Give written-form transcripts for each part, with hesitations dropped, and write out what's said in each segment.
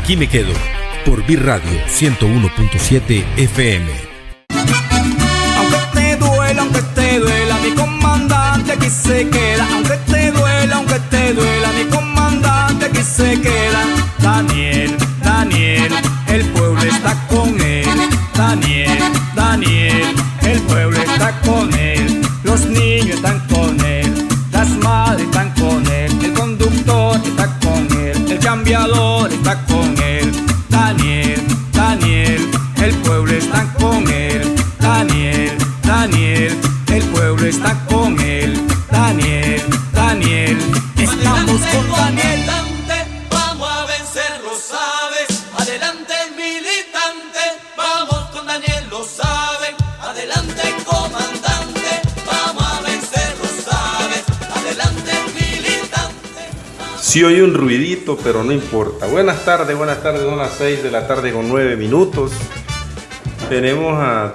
Aquí me quedo, por Vi Radio 101.7 FM. Aunque te duela, mi comandante aquí se queda. Aunque te duela, mi comandante aquí se queda. Daniel, Daniel, el pueblo está con él. Daniel, Daniel, el pueblo está con él. Los niños están con él, las madres están con él. El conductor está con él, el cambiador está con él. Daniel, Daniel, el pueblo está con él. Daniel, Daniel, el pueblo está con él. Daniel, Daniel, estamos con Daniel. Vamos a vencer, lo sabes. Adelante el militante, vamos con Daniel, lo saben. Adelante el comandante, vamos a vencer, lo sabes. Adelante el militante. Sí oye un ruidito, pero no importa. Buenas tardes, son las 6 de la tarde con 9 minutos. Tenemos a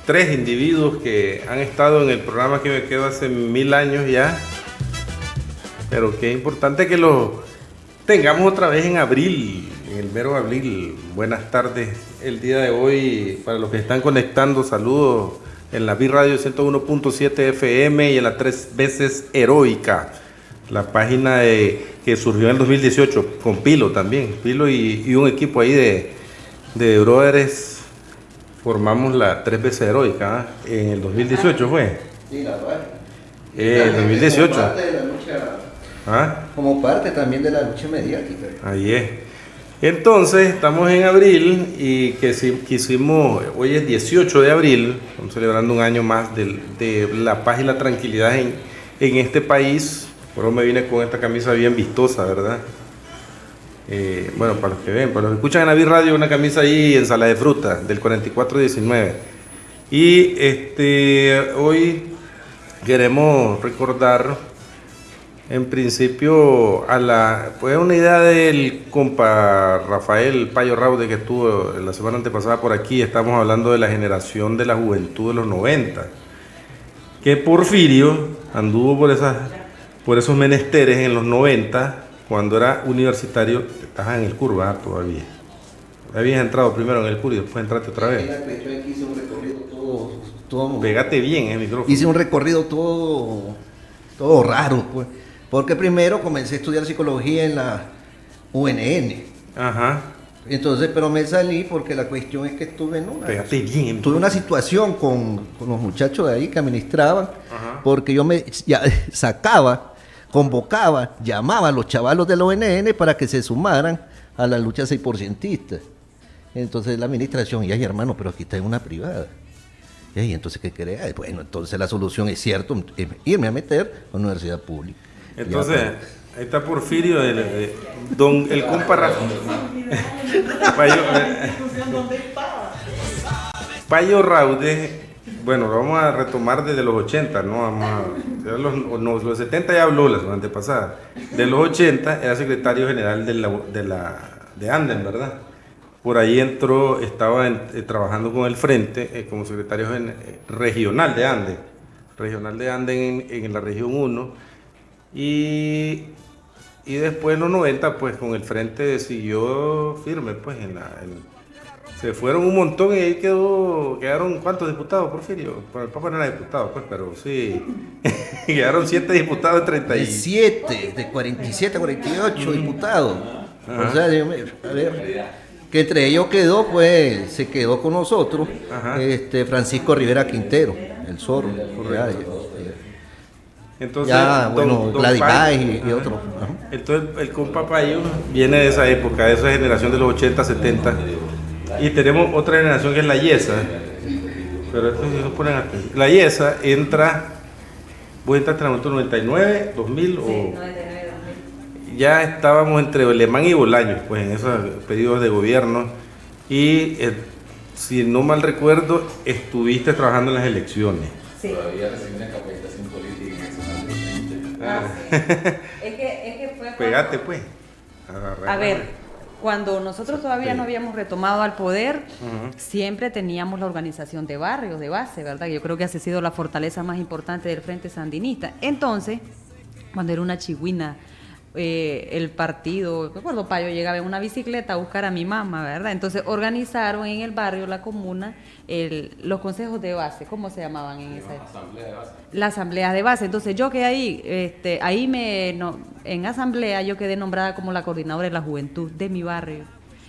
tres individuos que han estado en el programa que me quedo hace 1000 años ya, pero qué importante que lo tengamos otra vez en abril, en el mero abril. Buenas tardes el día de hoy para los que están conectando, saludos en la Vi Radio 101.7 FM y en la 3 veces Heroica, la página que surgió en el 2018 con Pilo también, Pilo y un equipo ahí de brothers. Formamos la 3 veces Heroica, en el 2018 fue. Sí, la verdad. El 2018. Como parte de la lucha, como parte también de la lucha mediática. Ahí es. Entonces, estamos en abril y quisimos, hoy es 18 de abril, estamos celebrando un año más de la paz y la tranquilidad en este país. Por eso me vine con esta camisa bien vistosa, ¿verdad? Bueno, para los que ven, para los que escuchan en la Vi Radio, una camisa ahí, ensalada de fruta, del 4419. Y hoy queremos recordar, en principio, pues una idea del compa Rafael Payo Raude, que estuvo la semana antepasada por aquí. Estamos hablando de la generación de la juventud de los 90, que Porfirio anduvo por esos menesteres en los 90. Cuando era universitario, estás en el CUR, ¿verdad? Todavía. Habías entrado primero en el CUR y después entraste otra vez. Hice un recorrido todo. Pégate bien el micrófono. Hice un recorrido todo raro, pues. Porque primero comencé a estudiar psicología en la UNN. Ajá. Entonces, pero me salí porque la cuestión es que estuve en una situación con los muchachos de ahí que administraban. Ajá. Porque yo convocaba, llamaba a los chavalos de la ONN para que se sumaran a la lucha 6%. Entonces la administración, y ay hermano, pero aquí está en una privada. Y entonces, ¿qué querés? Bueno, entonces la solución es cierto, irme a meter a una universidad pública. Entonces, ahí está Porfirio, el compa Payo Raude. Bueno, lo vamos a retomar desde los 80, ¿no? Los 70 ya habló la semana pasada. De los 80 era secretario general de Anden, ¿verdad? Por ahí entró, estaba trabajando con el Frente como secretario regional de Anden en la región 1. Y después en los 90, pues con el Frente siguió firme, pues se fueron un montón y ahí quedaron ¿cuántos diputados, Porfirio? Bueno, el Papa no era diputado, pues, pero sí, quedaron 7 diputados de 37, de 47 a 48 diputados. Ajá. O sea, a ver, que entre ellos se quedó con nosotros, Francisco Rivera Quintero, el Zorro. Entonces, Gladys y otros. Entonces, el compa Payo viene de esa época, de esa generación de los 80, 70. Y tenemos otra generación que es la Yesa, pero esto sí nos ponen atención. La Yesa vos entraste en el 99, 2000 sí, o... 99, 2000. Ya estábamos entre Alemán y Bolaños, pues en esos periodos de gobierno. Y si no mal recuerdo, estuviste trabajando en las elecciones. Sí. Todavía recibí una capacitación política en Es que fue... Pegate, pues. A ver... Cuando nosotros todavía no habíamos retomado al poder, siempre teníamos la organización de barrios, de base, ¿verdad? Yo creo que ha sido la fortaleza más importante del Frente Sandinista. Entonces, cuando era una chigüina el partido, recuerdo, Payo llegaba en una bicicleta a buscar a mi mamá, ¿verdad? Entonces organizaron en el barrio, la comuna, los consejos de base, ¿cómo se llamaban en esa época? Asamblea de base. Las asambleas de base. Entonces yo quedé ahí, en asamblea yo quedé nombrada como la coordinadora de la juventud de mi barrio.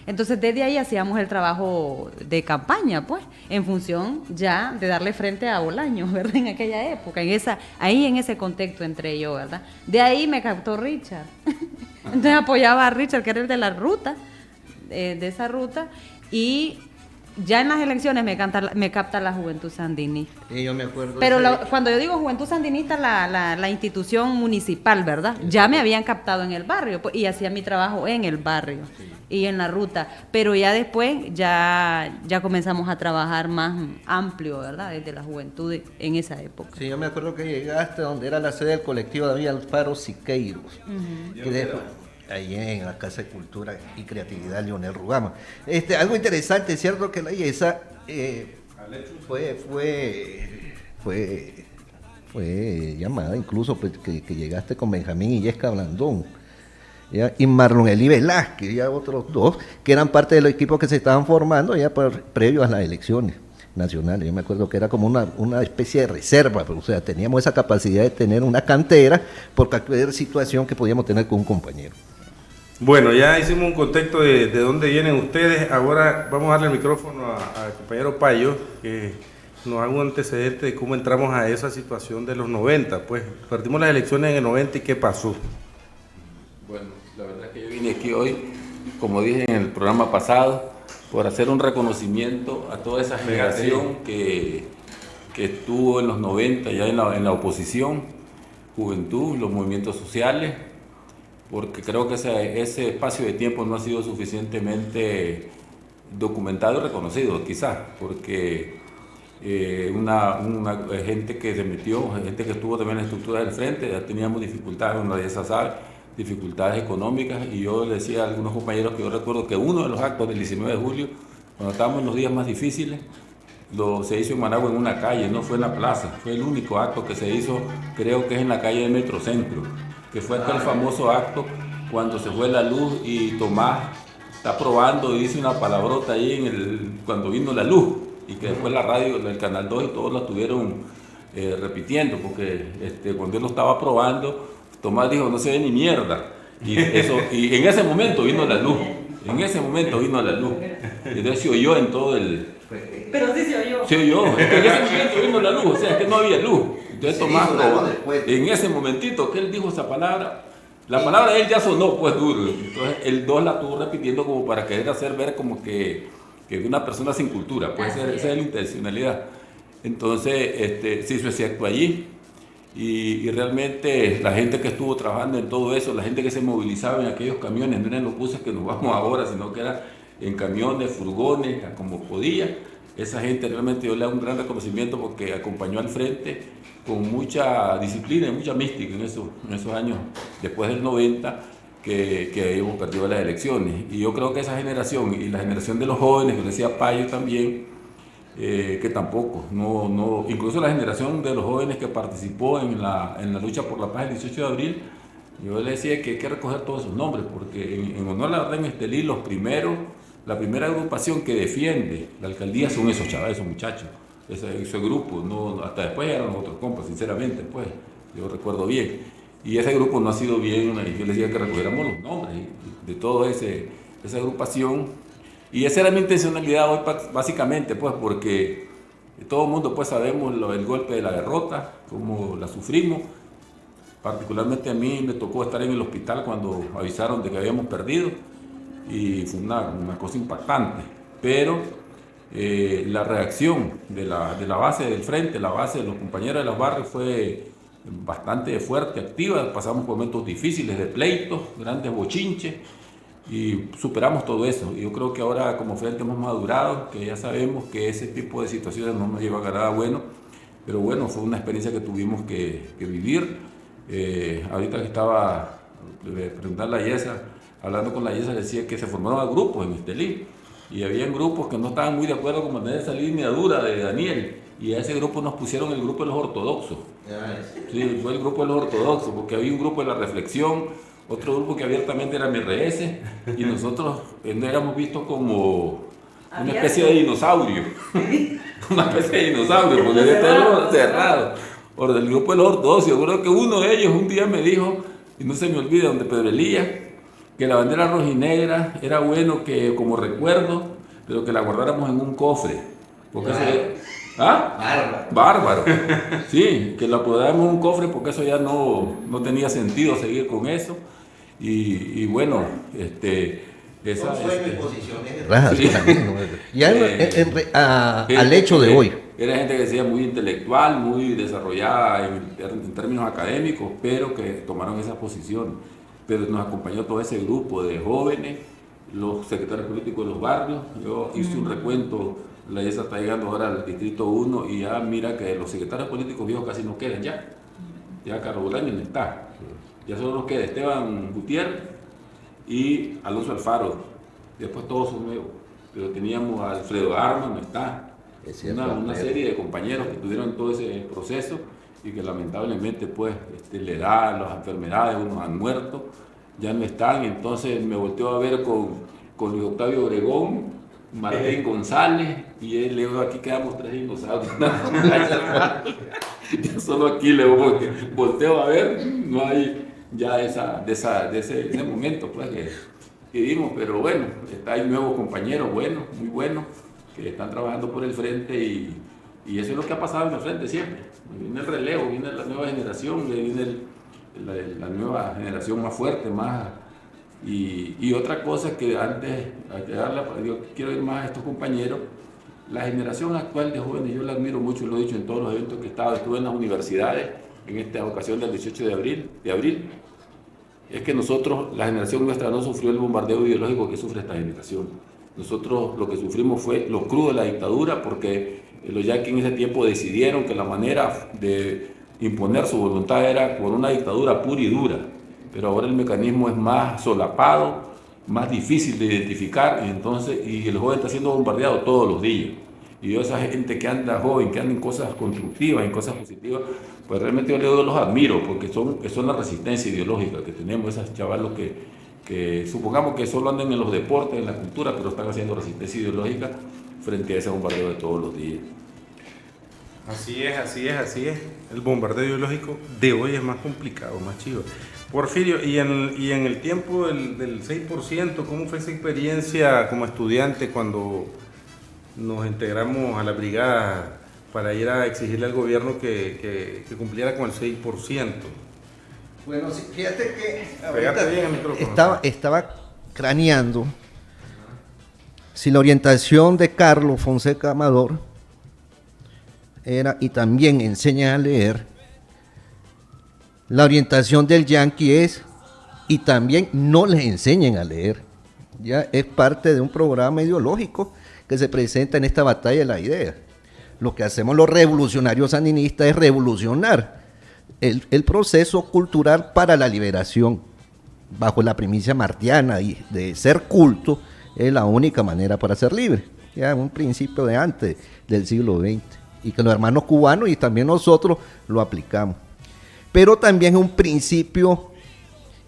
Entonces desde ahí hacíamos el trabajo de campaña, pues, en función ya de darle frente a Bolaños, ¿verdad? En aquella época, en ese contexto entre yo, ¿verdad? De ahí me captó Richard. Entonces apoyaba a Richard, que era el de la ruta, de esa ruta, y ya en las elecciones me capta la Juventud Sandinista. Y yo me acuerdo. Pero cuando yo digo Juventud Sandinista, la institución municipal, ¿verdad? Ya me habían captado en el barrio, pues, y hacía mi trabajo en el barrio. Sí. Y en la ruta, pero ya después ya comenzamos a trabajar más amplio, ¿verdad? Desde la juventud en esa época. Sí, yo me acuerdo que llegaste donde era la sede del colectivo David Alfaro Siqueiros, que después, ahí en la Casa de Cultura y Creatividad Leonel Rugama. Algo interesante, es cierto que la IESA fue llamada, incluso pues, que llegaste con Benjamín Illesca Blandón, ¿ya? Y Marlon Eli Velázquez, ya otros dos, que eran parte del equipo que se estaban formando ya previo a las elecciones nacionales. Yo me acuerdo que era como una especie de reserva, pero, o sea, teníamos esa capacidad de tener una cantera por cualquier situación que podíamos tener con un compañero. Bueno, ya hicimos un contexto de dónde vienen ustedes. Ahora vamos a darle el micrófono al compañero Payo, que nos haga un antecedente de cómo entramos a esa situación de los 90. Pues perdimos las elecciones en el 90 y ¿qué pasó? Bueno, la verdad es que yo vine aquí hoy, como dije en el programa pasado, por hacer un reconocimiento a toda esa generación que estuvo en los 90 ya en la oposición, juventud, los movimientos sociales, porque creo que ese espacio de tiempo no ha sido suficientemente documentado y reconocido, quizás, porque una gente que se metió, gente que estuvo también en la estructura del frente, ya teníamos dificultades, una de esas sabe, dificultades económicas, y yo le decía a algunos compañeros que yo recuerdo que uno de los actos del 19 de julio, cuando estábamos en los días más difíciles, se hizo en Managua en una calle, no fue en la plaza, fue el único acto que se hizo, creo que es en la calle de Metrocentro, que fue aquel famoso acto cuando se fue la luz y Tomás está probando y dice una palabrota ahí cuando vino la luz, y que después la radio, el Canal 2 y todos la estuvieron repitiendo, porque cuando él lo estaba probando, Tomás dijo, no se ve ni mierda, y en ese momento vino la luz, entonces se oyó en todo el... Pero sí se oyó. Se oyó, es que en ese momento vino la luz, o sea, es que no había luz, entonces Tomás, en ese momentito que él dijo esa palabra, la palabra de él ya sonó pues duro, entonces el 2 la estuvo repitiendo como para querer hacer ver como que una persona sin cultura, pues esa es la intencionalidad. Entonces se hizo ese acto allí, y realmente la gente que estuvo trabajando en todo eso, la gente que se movilizaba en aquellos camiones, no eran los buses que nos vamos ahora, sino que era en camiones, furgones, como podía. Esa gente realmente yo le hago un gran reconocimiento porque acompañó al frente con mucha disciplina y mucha mística en esos años después del 90 que hemos perdido las elecciones. Y yo creo que esa generación y la generación de los jóvenes, que decía Payo también, que tampoco, incluso la generación de los jóvenes que participó en la lucha por la paz el 18 de abril, yo le decía que hay que recoger todos esos nombres, porque en honor a la Orden Estelí, la primera agrupación que defiende la alcaldía son esos chavales, esos muchachos, ese grupo, hasta después eran otros compas, sinceramente, pues, yo recuerdo bien, y ese grupo no ha sido bien, yo les decía que recogiéramos los nombres de toda esa agrupación. Y esa era mi intencionalidad hoy, básicamente, pues, porque todo el mundo pues sabemos el golpe de la derrota, cómo la sufrimos. Particularmente a mí me tocó estar en el hospital cuando avisaron de que habíamos perdido, y fue una cosa impactante. Pero la reacción de la base del frente, la base de los compañeros de los barrios fue bastante fuerte, activa. Pasamos por momentos difíciles de pleitos, grandes bochinches, y superamos todo eso. Yo creo que ahora como frente hemos madurado, que ya sabemos que ese tipo de situaciones no nos llevan a nada bueno, pero bueno, fue una experiencia que tuvimos que vivir. Ahorita que estaba preguntando a la Yesa, hablando con la Yesa, decía que se formaron grupos en Estelí, y habían grupos que no estaban muy de acuerdo con mantener esa línea dura de Daniel, y a ese grupo nos pusieron el grupo de los ortodoxos. Sí, fue el grupo de los ortodoxos, porque había un grupo de la reflexión, otro grupo que abiertamente era MRS, y nosotros no éramos vistos como una especie de dinosaurio, una especie de dinosaurio, porque de todo cerrado, por del grupo de los ortodoxos. Yo creo que uno de ellos un día me dijo, y no se me olvida, donde Pedro Elías, que la bandera rojinegra era bueno que como recuerdo, pero que la guardáramos en un cofre, porque eso bárbaro. Sí, que la guardáramos en un cofre porque eso ya no tenía sentido seguir con eso. Y bueno, esa sí. Ya al hecho de hoy. Era gente que decía muy intelectual, muy desarrollada en términos académicos, pero que tomaron esa posición. Pero nos acompañó todo ese grupo de jóvenes, los secretarios políticos de los barrios. Yo hice un recuento, la IESA está llegando ahora al distrito 1 y ya mira que los secretarios políticos viejos casi no quedan ya. Ya Carlos Bolaño no está. Ya solo nos queda Esteban Gutiérrez y Alonso Alfaro. Después todos son nuevos. Pero teníamos a Alfredo Arma, no está. Una serie de compañeros que tuvieron todo ese proceso y que lamentablemente pues la edad, las enfermedades, unos han muerto, ya no están. Entonces me volteo a ver con Luis Octavio Obregón, Martín González, y él le digo, aquí quedamos 3 dinosaurios. Yo solo aquí le digo, porque volteo a ver, no hay ya de ese momento pues que vivimos, pero bueno, hay nuevos compañeros buenos, muy buenos, que están trabajando por el frente y eso es lo que ha pasado en el frente siempre. Viene el relevo, viene la nueva generación, viene la nueva generación más fuerte, más. Y otra cosa que antes, yo quiero ir más a estos compañeros, la generación actual de jóvenes, yo la admiro mucho, lo he dicho en todos los eventos que he estado, estuve en las universidades, en esta ocasión del 18 de abril, es que nosotros, la generación nuestra no sufrió el bombardeo ideológico que sufre esta generación. Nosotros lo que sufrimos fue lo crudo de la dictadura, porque los yaquis en ese tiempo decidieron que la manera de imponer su voluntad era por una dictadura pura y dura, pero ahora el mecanismo es más solapado, más difícil de identificar, y el joven está siendo bombardeado todos los días. Y yo, esa gente que anda joven, que anda en cosas constructivas, en cosas positivas, pues realmente yo los admiro, porque son la resistencia ideológica que tenemos, esos chavalos que supongamos que solo andan en los deportes, en la cultura, pero están haciendo resistencia ideológica frente a ese bombardeo de todos los días. Así es. El bombardeo ideológico de hoy es más complicado, más chido. Porfirio, y en el tiempo del 6%, ¿cómo fue esa experiencia como estudiante cuando nos integramos a la brigada para ir a exigirle al gobierno que cumpliera con el 6%? Bueno, sí, fíjate que Pégate bien el micrófono. estaba craneando si la orientación de Carlos Fonseca Amador era, y también enseña a leer, la orientación del yanqui es, y también no les enseñen a leer. Ya es parte de un programa ideológico que se presenta en esta batalla de la idea. Lo que hacemos los revolucionarios sandinistas es revolucionar el proceso cultural para la liberación, bajo la primicia martiana y de ser culto es la única manera para ser libre. Ya un principio de antes del siglo XX, y que los hermanos cubanos y también nosotros lo aplicamos. Pero también es un principio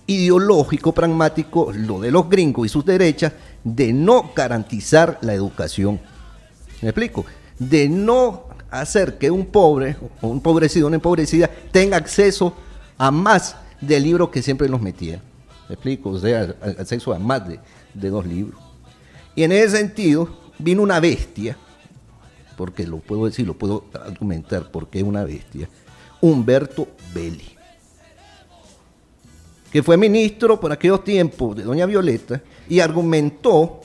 ideológico, pragmático, lo de los gringos y sus derechas, de no garantizar la educación. ¿Me explico? De no hacer que un pobre, o un empobrecido, una empobrecida, tenga acceso a más de libros que siempre los metían. ¿Me explico? O sea, acceso a más de 2 libros. Y en ese sentido, vino una bestia, porque lo puedo decir, lo puedo argumentar porque es una bestia, Humberto Belli, que fue ministro por aquellos tiempos de doña Violeta y argumentó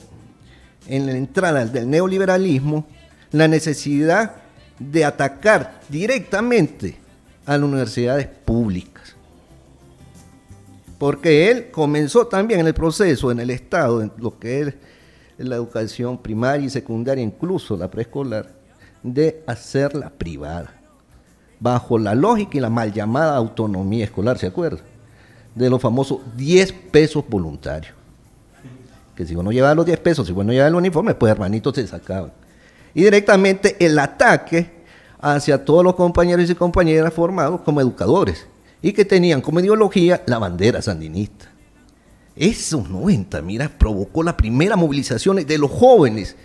en la entrada del neoliberalismo la necesidad de atacar directamente a las universidades públicas. Porque él comenzó también en el proceso, en el Estado, en lo que es la educación primaria y secundaria, incluso la preescolar, de hacerla privada, bajo la lógica y la mal llamada autonomía escolar, ¿se acuerdan? De los famosos 10 pesos voluntarios. Que si uno llevaba los 10 pesos, si uno llevaba el uniforme, pues hermanitos se sacaban. Y directamente el ataque hacia todos los compañeros y compañeras formados como educadores y que tenían como ideología la bandera sandinista. Esos 90, mira, provocó la primera movilización de los jóvenes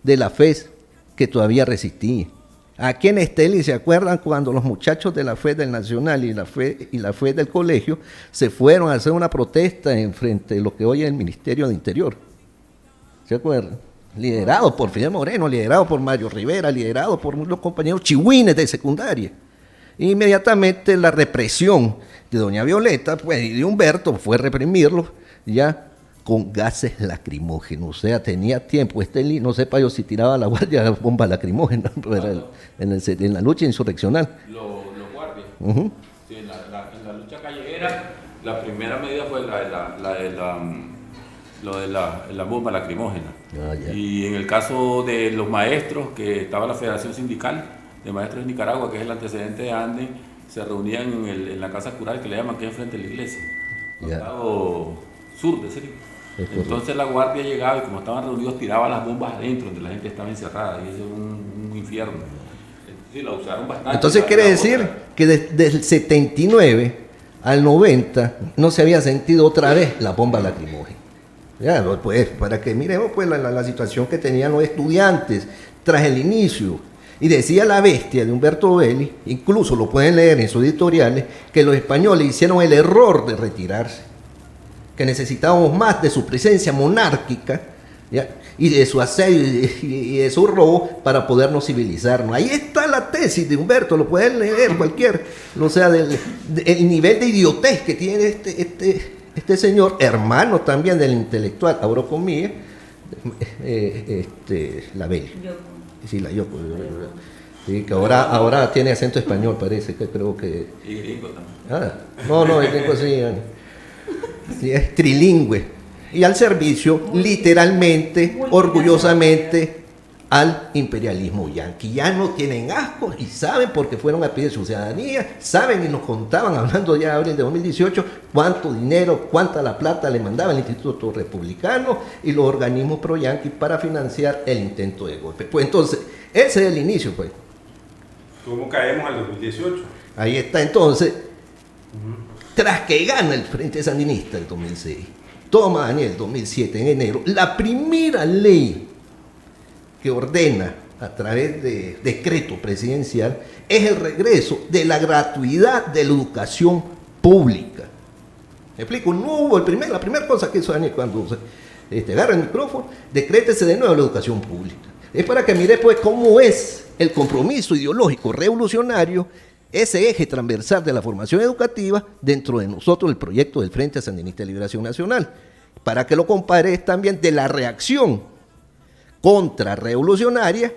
de la FES que todavía resistían. Aquí en Esteli, ¿se acuerdan cuando los muchachos de la FES del Nacional y la FES del colegio se fueron a hacer una protesta en frente de lo que hoy es el Ministerio de Interior? ¿Se acuerdan? Liderado por Fidel Moreno, liderado por Mario Rivera, liderado por los compañeros chihuines de secundaria. Inmediatamente la represión de doña Violeta, pues, y de Humberto fue reprimirlos ya con gases lacrimógenos. O sea, tenía tiempo. Esteli, no sepa yo si tiraba a la guardia bomba lacrimógena en la lucha insurreccional. Los guardias. Uh-huh. Sí, en la lucha callejera, la primera medida fue la bomba lacrimógena. Y en el caso de los maestros, que estaba la Federación Sindical de Maestros de Nicaragua, que es el antecedente de Anden, se reunían en la casa cural, que le llaman, que es enfrente de la iglesia, al lado sur de Seri. Entonces la guardia llegaba y como estaban reunidos tiraba las bombas adentro, donde la gente estaba encerrada, y eso es un infierno. Sí, la usaron bastante. Entonces quiere decir que desde el 79 al 90 no se había sentido otra vez la bomba lacrimógena. Ya, pues, para que miremos pues la situación que tenían los estudiantes tras el inicio. Y decía la bestia de Humberto Vélez, incluso lo pueden leer en sus editoriales, que los españoles hicieron el error de retirarse, que necesitábamos más de su presencia monárquica, ¿ya? Y de su asedio y de su robo para podernos civilizarnos. Ahí está la tesis de Humberto, lo pueden leer cualquier, o sea, el nivel de idiotez que tiene este señor, hermano también del intelectual, abro comillas, la Bella. Sí, la Yoko. Sí, que ahora tiene acento español, parece, que creo que... Y gringo también. No, el gringo sí, es trilingüe. Y al servicio, literalmente, orgullosamente, al imperialismo yanqui. Ya no tienen asco y saben, porque fueron a pedir su ciudadanía, saben y nos contaban, hablando ya de abril de 2018, cuánto dinero, cuánta la plata le mandaba el Instituto Republicano y los organismos pro-yanqui para financiar el intento de golpe. Pues entonces, ese es el inicio, pues. ¿Cómo caemos al 2018? Ahí está, entonces, tras que gana el Frente Sandinista el 2006, toma Daniel el 2007, en enero, la primera ley que ordena a través de decreto presidencial es el regreso de la gratuidad de la educación pública. ¿Me explico? No hubo la primera cosa que hizo Daniel cuando agarra el micrófono, decrétese de nuevo la educación pública. Es para que mire pues cómo es el compromiso ideológico revolucionario, ese eje transversal de la formación educativa dentro de nosotros, el proyecto del Frente Sandinista de Liberación Nacional. Para que lo compares también de la reacción contrarrevolucionaria,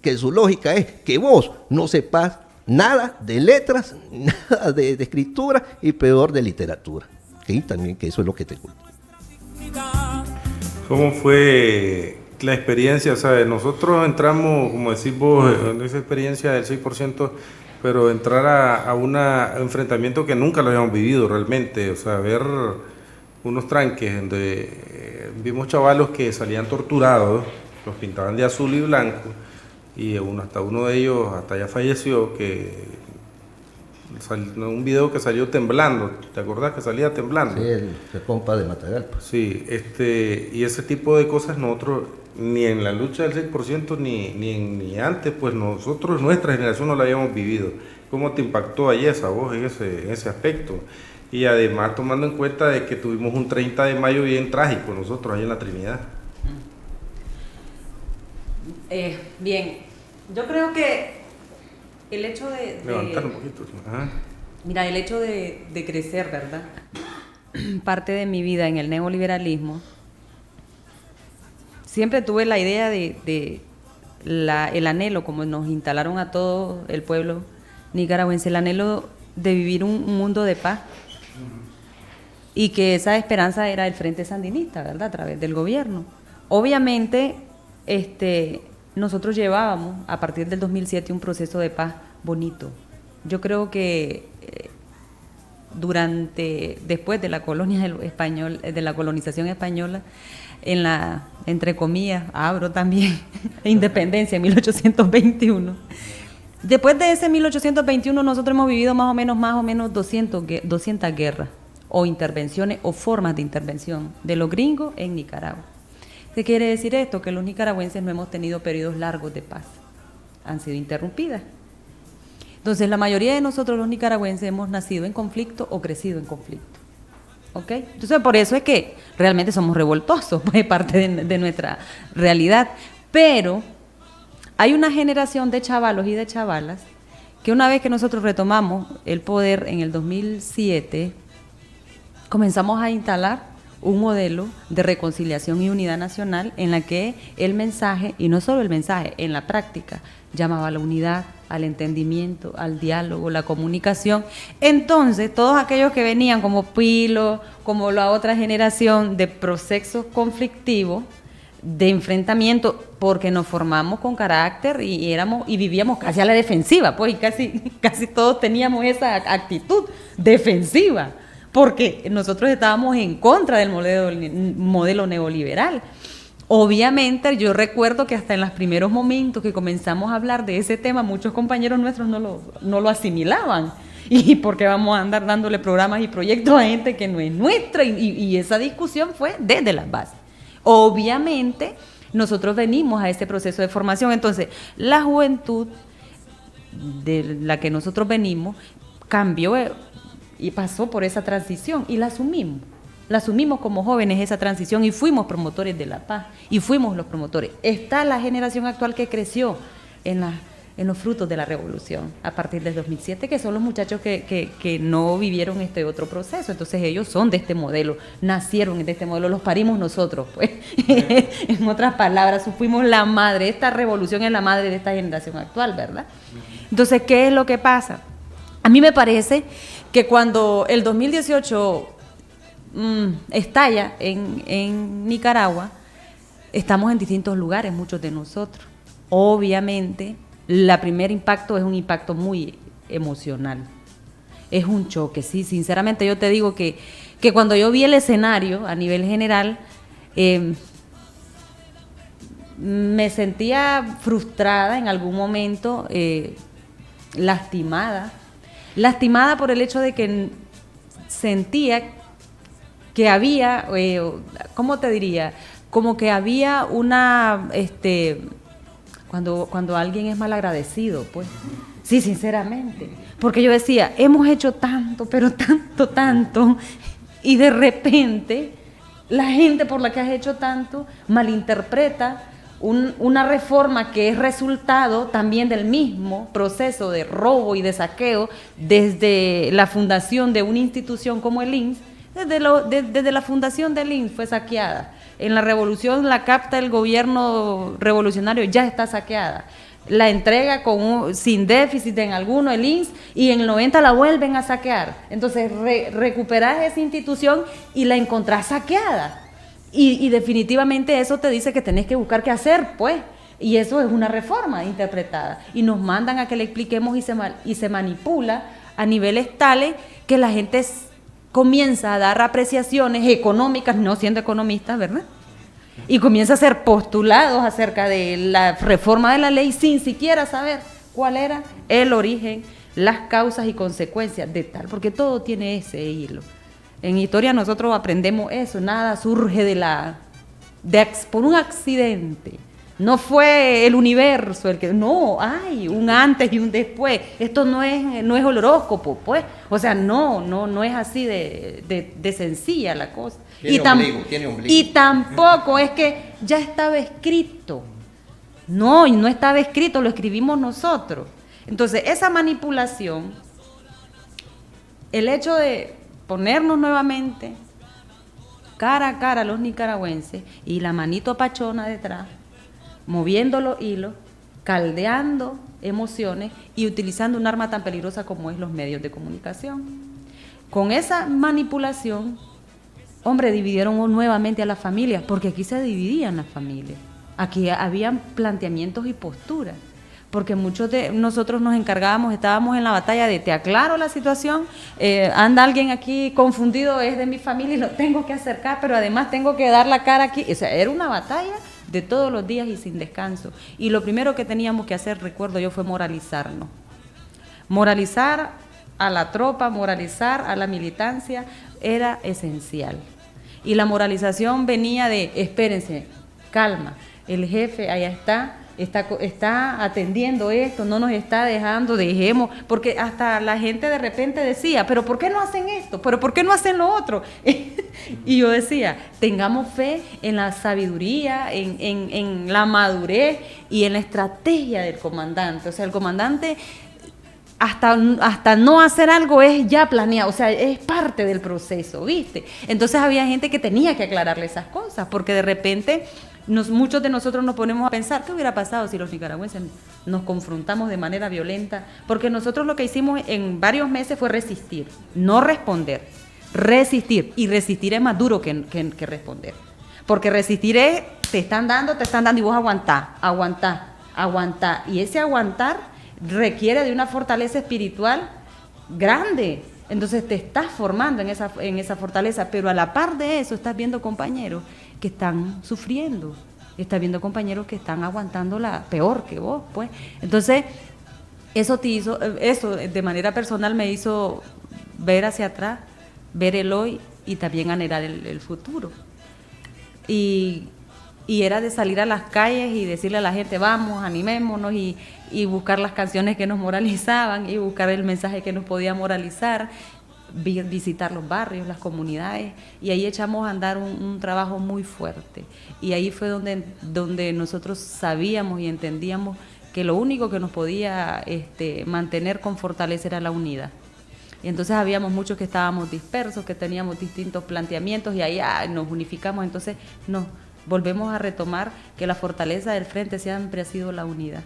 que su lógica es que vos no sepas nada de letras, nada de escritura y peor de literatura. Y también que eso es lo que te cuento. ¿Cómo fue la experiencia? ¿Sabes? Nosotros entramos, como decís vos, en esa experiencia del 6%, pero entrar a un enfrentamiento que nunca lo habíamos vivido realmente, o sea, ver unos tranques donde vimos chavalos que salían torturados, los pintaban de azul y blanco, y hasta uno de ellos hasta ya falleció, un video que salió temblando, ¿te acordás que salía temblando? Sí, el compa de Matagalpa. Sí, y ese tipo de cosas nosotros, ni en la lucha del 6%, ni antes, pues nosotros, nuestra generación no la habíamos vivido. ¿Cómo te impactó ahí esa voz en ese aspecto? Y además tomando en cuenta de que tuvimos un 30 de mayo bien trágico nosotros ahí en la Trinidad. Bien, yo creo que el hecho de levantar un poquito. Ajá. Mira, el hecho de crecer, ¿verdad? Parte de mi vida en el neoliberalismo, siempre tuve la idea el anhelo, como nos instalaron a todo el pueblo nicaragüense, el anhelo de vivir un mundo de paz, y que esa esperanza era el Frente Sandinista, ¿verdad? A través del gobierno. Obviamente, nosotros llevábamos a partir del 2007 un proceso de paz bonito. Yo creo que después de la colonia español, de la colonización española, entre comillas, abro también, independencia en 1821. Después de ese 1821 nosotros hemos vivido más o menos 200 guerras. o intervenciones o formas de intervención de los gringos en Nicaragua. ¿Qué quiere decir esto? Que los nicaragüenses no hemos tenido periodos largos de paz, han sido interrumpidas. Entonces, la mayoría de nosotros los nicaragüenses hemos nacido en conflicto o crecido en conflicto. ¿Ok? Entonces, por eso es que realmente somos revoltosos, pues es parte de nuestra realidad. Pero hay una generación de chavalos y de chavalas que una vez que nosotros retomamos el poder en el 2007, comenzamos a instalar un modelo de reconciliación y unidad nacional en la que el mensaje, y no solo el mensaje, en la práctica, llamaba a la unidad, al entendimiento, al diálogo, la comunicación. Entonces, todos aquellos que venían como Pilo, como la otra generación de procesos conflictivos, de enfrentamiento, porque nos formamos con carácter y vivíamos casi a la defensiva, pues, y casi todos teníamos esa actitud defensiva, porque nosotros estábamos en contra del modelo neoliberal. Obviamente, yo recuerdo que hasta en los primeros momentos que comenzamos a hablar de ese tema, muchos compañeros nuestros no lo asimilaban. ¿Y por qué vamos a andar dándole programas y proyectos a gente que no es nuestra? Y esa discusión fue desde las bases. Obviamente, nosotros venimos a ese proceso de formación. Entonces, la juventud de la que nosotros venimos cambió y pasó por esa transición y la asumimos. La asumimos como jóvenes esa transición y fuimos promotores de la paz y fuimos los promotores. Está la generación actual que creció en los frutos de la revolución a partir del 2007, que son los muchachos que no vivieron este otro proceso. Entonces ellos son de este modelo, nacieron de este modelo, los parimos nosotros, pues. En otras palabras, fuimos la madre, esta revolución es la madre de esta generación actual, ¿verdad? Entonces, ¿qué es lo que pasa? A mí me parece que cuando el 2018 estalla en Nicaragua, estamos en distintos lugares, muchos de nosotros. Obviamente, el primer impacto es un impacto muy emocional. Es un choque, sí. Sinceramente, yo te digo que cuando yo vi el escenario a nivel general, me sentía frustrada en algún momento, lastimada por el hecho de que sentía que había, ¿cómo te diría? Como que había una, cuando alguien es mal agradecido, pues, sí, sinceramente, porque yo decía, hemos hecho tanto, pero tanto, y de repente la gente por la que has hecho tanto malinterpreta una reforma que es resultado también del mismo proceso de robo y de saqueo desde la fundación de una institución como el INS. Desde la fundación del INS fue saqueada. En la revolución la capta el gobierno revolucionario, ya está saqueada. La entrega sin déficit en alguno el INS y en el 90 la vuelven a saquear. Entonces recuperás esa institución y la encontrás saqueada. Y definitivamente eso te dice que tenés que buscar qué hacer, pues. Y eso es una reforma interpretada. Y nos mandan a que le expliquemos y se manipula a niveles tales que la gente comienza a dar apreciaciones económicas, no siendo economistas, ¿verdad? Y comienza a hacer postulados acerca de la reforma de la ley sin siquiera saber cuál era el origen, las causas y consecuencias de tal, porque todo tiene ese hilo. En historia nosotros aprendemos eso, nada surge por un accidente. No fue el universo el que... No, hay un antes y un después. Esto no es el horóscopo, pues. O sea, no es así de sencilla la cosa. Tiene ombligo. Y tampoco es que ya estaba escrito. No, y no estaba escrito, lo escribimos nosotros. Entonces, esa manipulación, el hecho de ponernos nuevamente cara a cara a los nicaragüenses y la manito pachona detrás, moviendo los hilos, caldeando emociones y utilizando un arma tan peligrosa como es los medios de comunicación. Con esa manipulación, hombre, dividieron nuevamente a las familias, porque aquí se dividían las familias. Aquí habían planteamientos y posturas, porque muchos de nosotros nos encargábamos, estábamos en la batalla de te aclaro la situación, anda alguien aquí confundido, es de mi familia y lo tengo que acercar, pero además tengo que dar la cara aquí. O sea, era una batalla de todos los días y sin descanso. Y lo primero que teníamos que hacer, recuerdo yo, fue moralizarnos. Moralizar a la tropa, moralizar a la militancia era esencial. Y la moralización venía de, espérense, calma, el jefe allá está atendiendo esto, no nos está dejando, dejemos, porque hasta la gente de repente decía, pero ¿por qué no hacen esto? ¿Pero por qué no hacen lo otro? Y yo decía, tengamos fe en la sabiduría, en la madurez y en la estrategia del comandante. O sea, el comandante hasta no hacer algo es ya planeado, o sea, es parte del proceso, ¿viste? Entonces había gente que tenía que aclararle esas cosas, porque de repente muchos de nosotros nos ponemos a pensar, ¿qué hubiera pasado si los nicaragüenses nos confrontamos de manera violenta? Porque nosotros lo que hicimos en varios meses fue resistir, no responder, resistir, y resistir es más duro que responder, porque resistir es, te están dando y vos aguantá, y ese aguantar requiere de una fortaleza espiritual grande. Entonces te estás formando en esa fortaleza, pero a la par de eso estás viendo compañeros que están sufriendo, estás viendo compañeros que están aguantándola peor que vos, pues. Entonces eso de manera personal me hizo ver hacia atrás, ver el hoy y también anhelar el futuro. Y era de salir a las calles y decirle a la gente, vamos, animémonos, y buscar las canciones que nos moralizaban y buscar el mensaje que nos podía moralizar, visitar los barrios, las comunidades, y ahí echamos a andar un trabajo muy fuerte. Y ahí fue donde nosotros sabíamos y entendíamos que lo único que nos podía mantener con fortaleza era la unidad. Y entonces habíamos muchos que estábamos dispersos, que teníamos distintos planteamientos, y ahí nos unificamos. Entonces nos volvemos a retomar que la fortaleza del frente siempre ha sido la unidad,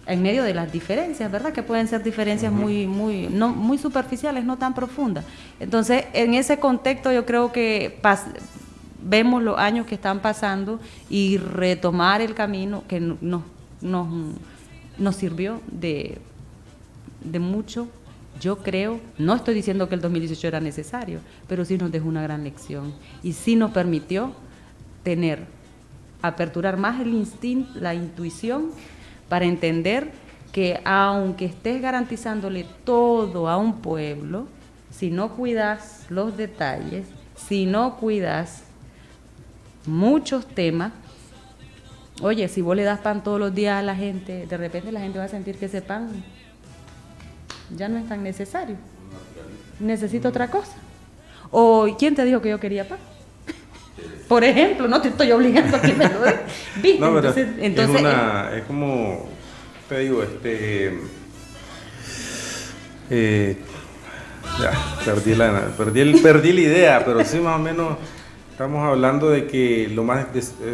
en medio de las diferencias, ¿verdad? Que pueden ser diferencias muy superficiales, no tan profundas. Entonces, en ese contexto yo creo que vemos los años que están pasando y retomar el camino que nos sirvió de mucho. Yo creo, no estoy diciendo que el 2018 era necesario, pero sí nos dejó una gran lección y sí nos permitió aperturar más el instinto, la intuición, para entender que aunque estés garantizándole todo a un pueblo, si no cuidas los detalles, si no cuidas muchos temas, oye, si vos le das pan todos los días a la gente, de repente la gente va a sentir que ese pan ya no es tan necesario, necesita otra cosa. O ¿quién te dijo que yo quería pan? Por ejemplo, no te estoy obligando a que me lo des. ¿Viste? No, pero entonces es como, te digo, ya, perdí la idea, pero sí más o menos estamos hablando de que lo más,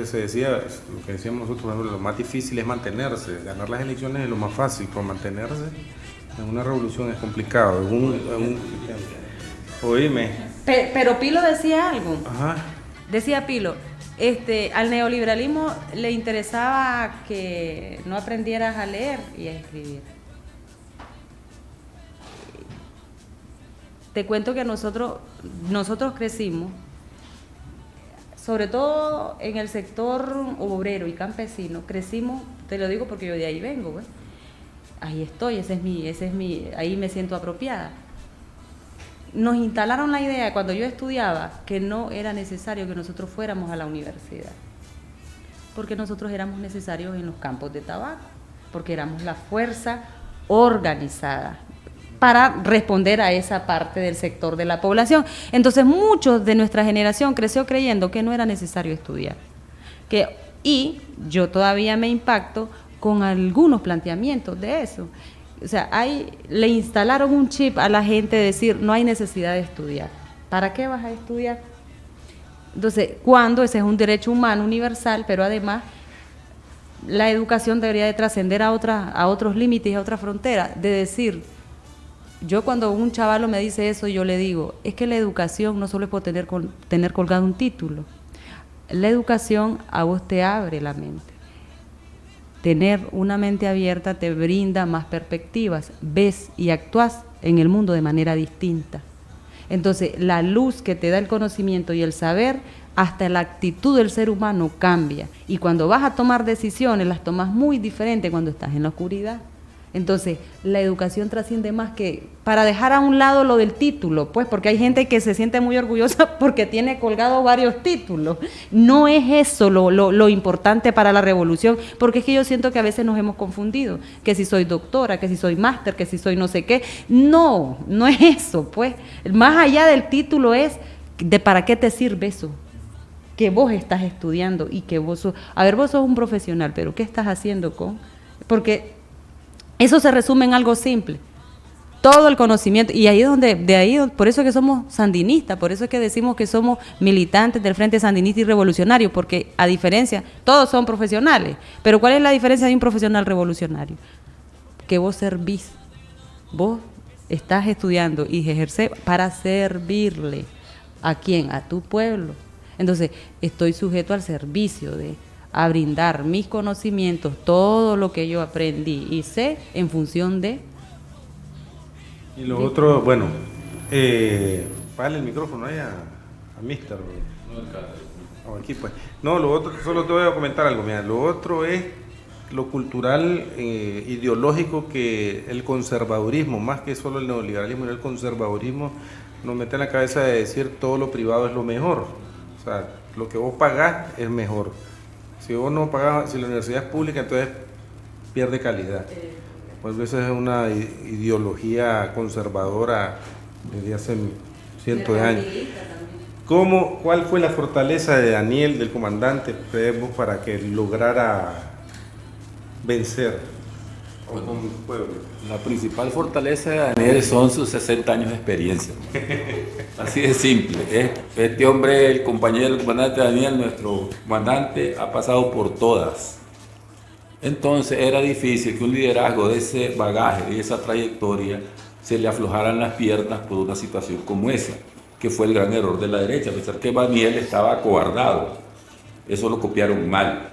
se decía, lo que decíamos nosotros, por ejemplo, lo más difícil es mantenerse. Ganar las elecciones es lo más fácil, pero mantenerse en una revolución es complicado. Oíme. Pero Pilo decía algo. Ajá. Decía Pilo, al neoliberalismo le interesaba que no aprendieras a leer y a escribir. Te cuento que nosotros crecimos, sobre todo en el sector obrero y campesino, crecimos, te lo digo porque yo de ahí vengo, ¿ves? Ahí estoy, ahí me siento apropiada. Nos instalaron la idea cuando yo estudiaba que no era necesario que nosotros fuéramos a la universidad, porque nosotros éramos necesarios en los campos de tabaco, porque éramos la fuerza organizada para responder a esa parte del sector de la población. Entonces muchos de nuestra generación creció creyendo que no era necesario estudiar, y yo todavía me impacto con algunos planteamientos de eso. O sea, le instalaron un chip a la gente de decir, no hay necesidad de estudiar. ¿Para qué vas a estudiar? Entonces, cuando ese es un derecho humano universal, pero además la educación debería de trascender a otros límites, a otras fronteras, de decir, yo cuando un chavalo me dice eso, yo le digo, es que la educación no solo es por tener colgado un título. La educación a vos te abre la mente. Tener una mente abierta te brinda más perspectivas, ves y actúas en el mundo de manera distinta. Entonces, la luz que te da el conocimiento y el saber, hasta la actitud del ser humano cambia. Y cuando vas a tomar decisiones, las tomas muy diferente cuando estás en la oscuridad. Entonces, la educación trasciende más que para dejar a un lado lo del título, pues, porque hay gente que se siente muy orgullosa porque tiene colgado varios títulos. No es eso lo importante para la revolución, porque es que yo siento que a veces nos hemos confundido, que si soy doctora, que si soy máster, que si soy no sé qué. No es eso, pues. Más allá del título es de para qué te sirve eso que vos estás estudiando y que vos sos, vos sos un profesional, pero ¿qué estás haciendo con? Porque eso se resume en algo simple, todo el conocimiento, y ahí es donde, por eso es que somos sandinistas, por eso es que decimos que somos militantes del Frente Sandinista y Revolucionario, porque a diferencia, todos son profesionales, pero ¿cuál es la diferencia de un profesional revolucionario? Que vos servís, vos estás estudiando y ejercés para servirle, ¿a quién? A tu pueblo. Entonces, estoy sujeto al servicio a brindar mis conocimientos, todo lo que yo aprendí y sé en función de... Y lo otro, bueno, vale el micrófono ahí a Mister. Aquí pues. No, lo otro, solo te voy a comentar algo, mira, lo otro es lo cultural, ideológico, que el conservadurismo, más que solo el neoliberalismo, el conservadurismo nos mete en la cabeza de decir todo lo privado es lo mejor. O sea, lo que vos pagás es mejor. Si vos no pagás, si la universidad es pública, entonces pierde calidad. Pues esa es una ideología conservadora desde hace cientos de años. ¿Cuál fue la fortaleza de Daniel, del comandante, creemos, para que lograra vencer a un pueblo? La principal fortaleza de Daniel son sus 60 años de experiencia. Así de simple. Este hombre, el compañero del comandante Daniel, nuestro comandante, ha pasado por todas. Entonces era difícil que un liderazgo de ese bagaje, de esa trayectoria, se le aflojaran las piernas por una situación como esa, que fue el gran error de la derecha, pensar que Daniel estaba acobardado. Eso lo copiaron mal,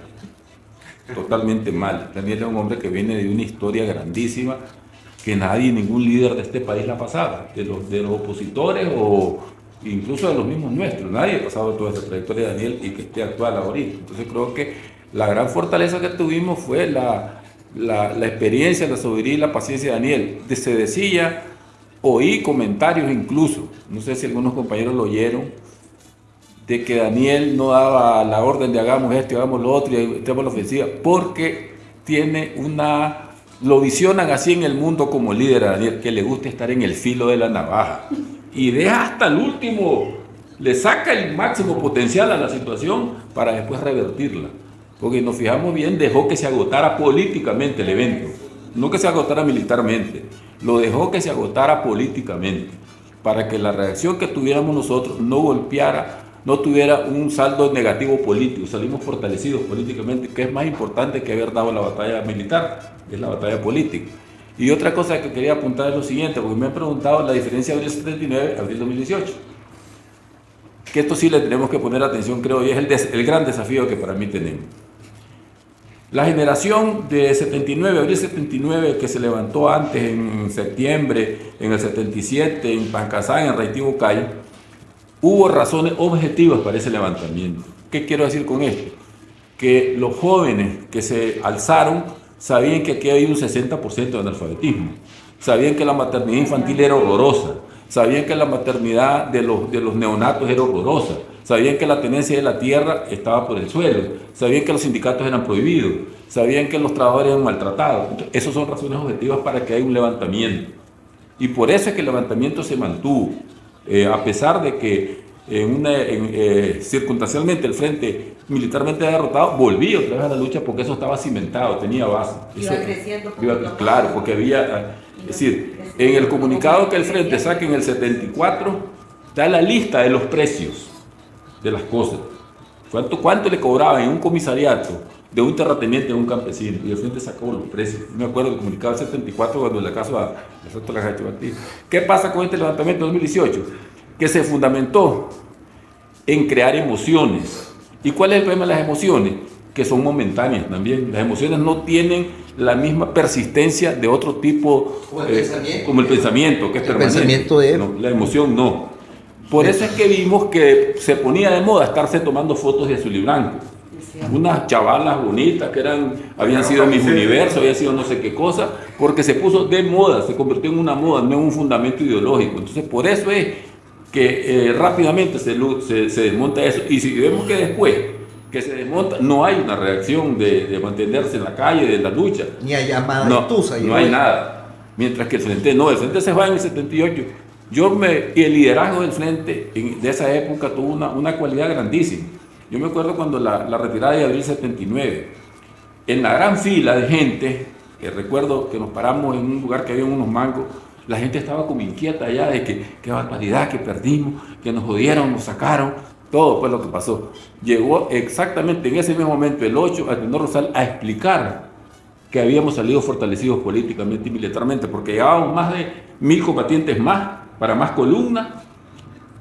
totalmente mal. Daniel es un hombre que viene de una historia grandísima, que nadie, ningún líder de este país la ha pasado, de los opositores o incluso de los mismos nuestros. Nadie ha pasado toda esa trayectoria de Daniel y que esté actual ahorita. Entonces creo que la gran fortaleza que tuvimos fue la experiencia, la sabiduría y la paciencia de Daniel. Se decía, oí comentarios incluso, no sé si algunos compañeros lo oyeron, de que Daniel no daba la orden de hagamos esto, hagamos lo otro y estemos en la ofensiva, porque tiene lo visionan así en el mundo como líder a Daniel, que le gusta estar en el filo de la navaja y deja hasta el último, le saca el máximo potencial a la situación para después revertirla. Porque nos fijamos bien, dejó que se agotara políticamente el evento, no que se agotara militarmente, lo dejó que se agotara políticamente, para que la reacción que tuviéramos nosotros no golpeara, no tuviera un saldo negativo político, salimos fortalecidos políticamente, que es más importante que haber dado la batalla militar, es la batalla política. Y otra cosa que quería apuntar es lo siguiente, porque me han preguntado la diferencia de abril 79 a abril 2018. Que esto sí le tenemos que poner atención, creo, y es el gran desafío que para mí tenemos. La generación de 79, abril 79, que se levantó antes en septiembre, en el 77, en Pancasán, en Raitibocay, hubo razones objetivas para ese levantamiento. ¿Qué quiero decir con esto? Que los jóvenes que se alzaron sabían que aquí había un 60% de analfabetismo, sabían que la maternidad infantil era horrorosa, sabían que la maternidad de los neonatos era horrorosa, sabían que la tenencia de la tierra estaba por el suelo, sabían que los sindicatos eran prohibidos, sabían que los trabajadores eran maltratados. Entonces, esas son razones objetivas para que haya un levantamiento. Y por eso es que el levantamiento se mantuvo, a pesar de que circunstancialmente el frente militarmente derrotado, volvía otra vez a la lucha porque eso estaba cimentado, tenía base. Iba creciendo. Claro, porque había, es decir, en el comunicado que el frente saca en el 74, da la lista de los precios de las cosas. ¿Cuánto le cobraban en un comisariato de un terrateniente, de un campesino? Y el frente sacó los precios. Me acuerdo del comunicado del 74 cuando le caso a la Gachibatí. ¿Qué pasa con este levantamiento de 2018? Que se fundamentó en crear emociones. ¿Y cuál es el problema de las emociones? Que son momentáneas también. Las emociones no tienen la misma persistencia de otro tipo, como el pensamiento, que es permanente. Pensamiento de... No, la emoción no. Por eso es que vimos que se ponía de moda estarse tomando fotos de azul y blanco. unas chavalas bonitas que habían sido mis universos, habían sido no sé qué cosa, porque se puso de moda, se convirtió en una moda, no en un fundamento ideológico. Entonces, por eso es que rápidamente se desmonta eso. Y si vemos que después que se desmonta, no hay una reacción de mantenerse en la calle, de la lucha. Ni hay llamada No, de tusa. no hay nada. Mientras que el Frente se va en el 78. Y el liderazgo del Frente de esa época tuvo una cualidad grandísima. Yo me acuerdo cuando la retirada de abril 79, en la gran fila de gente, que recuerdo que nos paramos en un lugar que había unos mangos, la gente estaba como inquieta ya de que qué barbaridad, que perdimos, que nos jodieron, nos sacaron, todo fue lo que pasó. Llegó exactamente en ese mismo momento el 8 al Tenor Rosal a explicar que habíamos salido fortalecidos políticamente y militarmente, porque llegábamos más de 1000 combatientes más, para más columnas.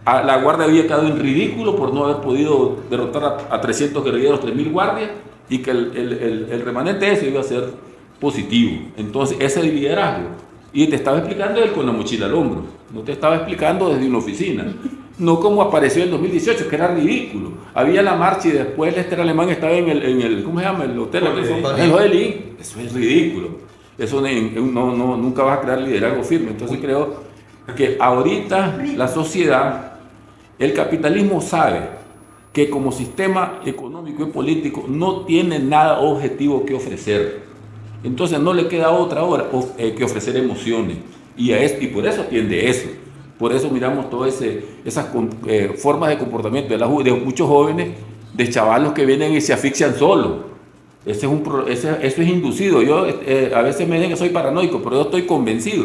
La guardia había quedado en ridículo por no haber podido derrotar a 300 guerrilleros, 3000 guardias, y que el remanente de eso iba a ser positivo. Entonces, ese liderazgo. Y te estaba explicando él con la mochila al hombro, no te estaba explicando desde una oficina. No como apareció en 2018, que era ridículo. Había la marcha y después el Ester Alemán estaba en el ¿cómo se llama? El hotel. El Hotel. Eso es ridículo. Eso nunca vas a crear liderazgo firme. Entonces creo que ahorita la sociedad, el capitalismo sabe que como sistema económico y político no tiene nada objetivo que ofrecer. Entonces no le queda otra hora que ofrecer emociones. Y por eso tiende eso. Por eso miramos todas esas formas de comportamiento de muchos jóvenes, de chavalos que vienen y se asfixian solos. Eso es inducido. Yo a veces me dicen que soy paranoico, pero yo estoy convencido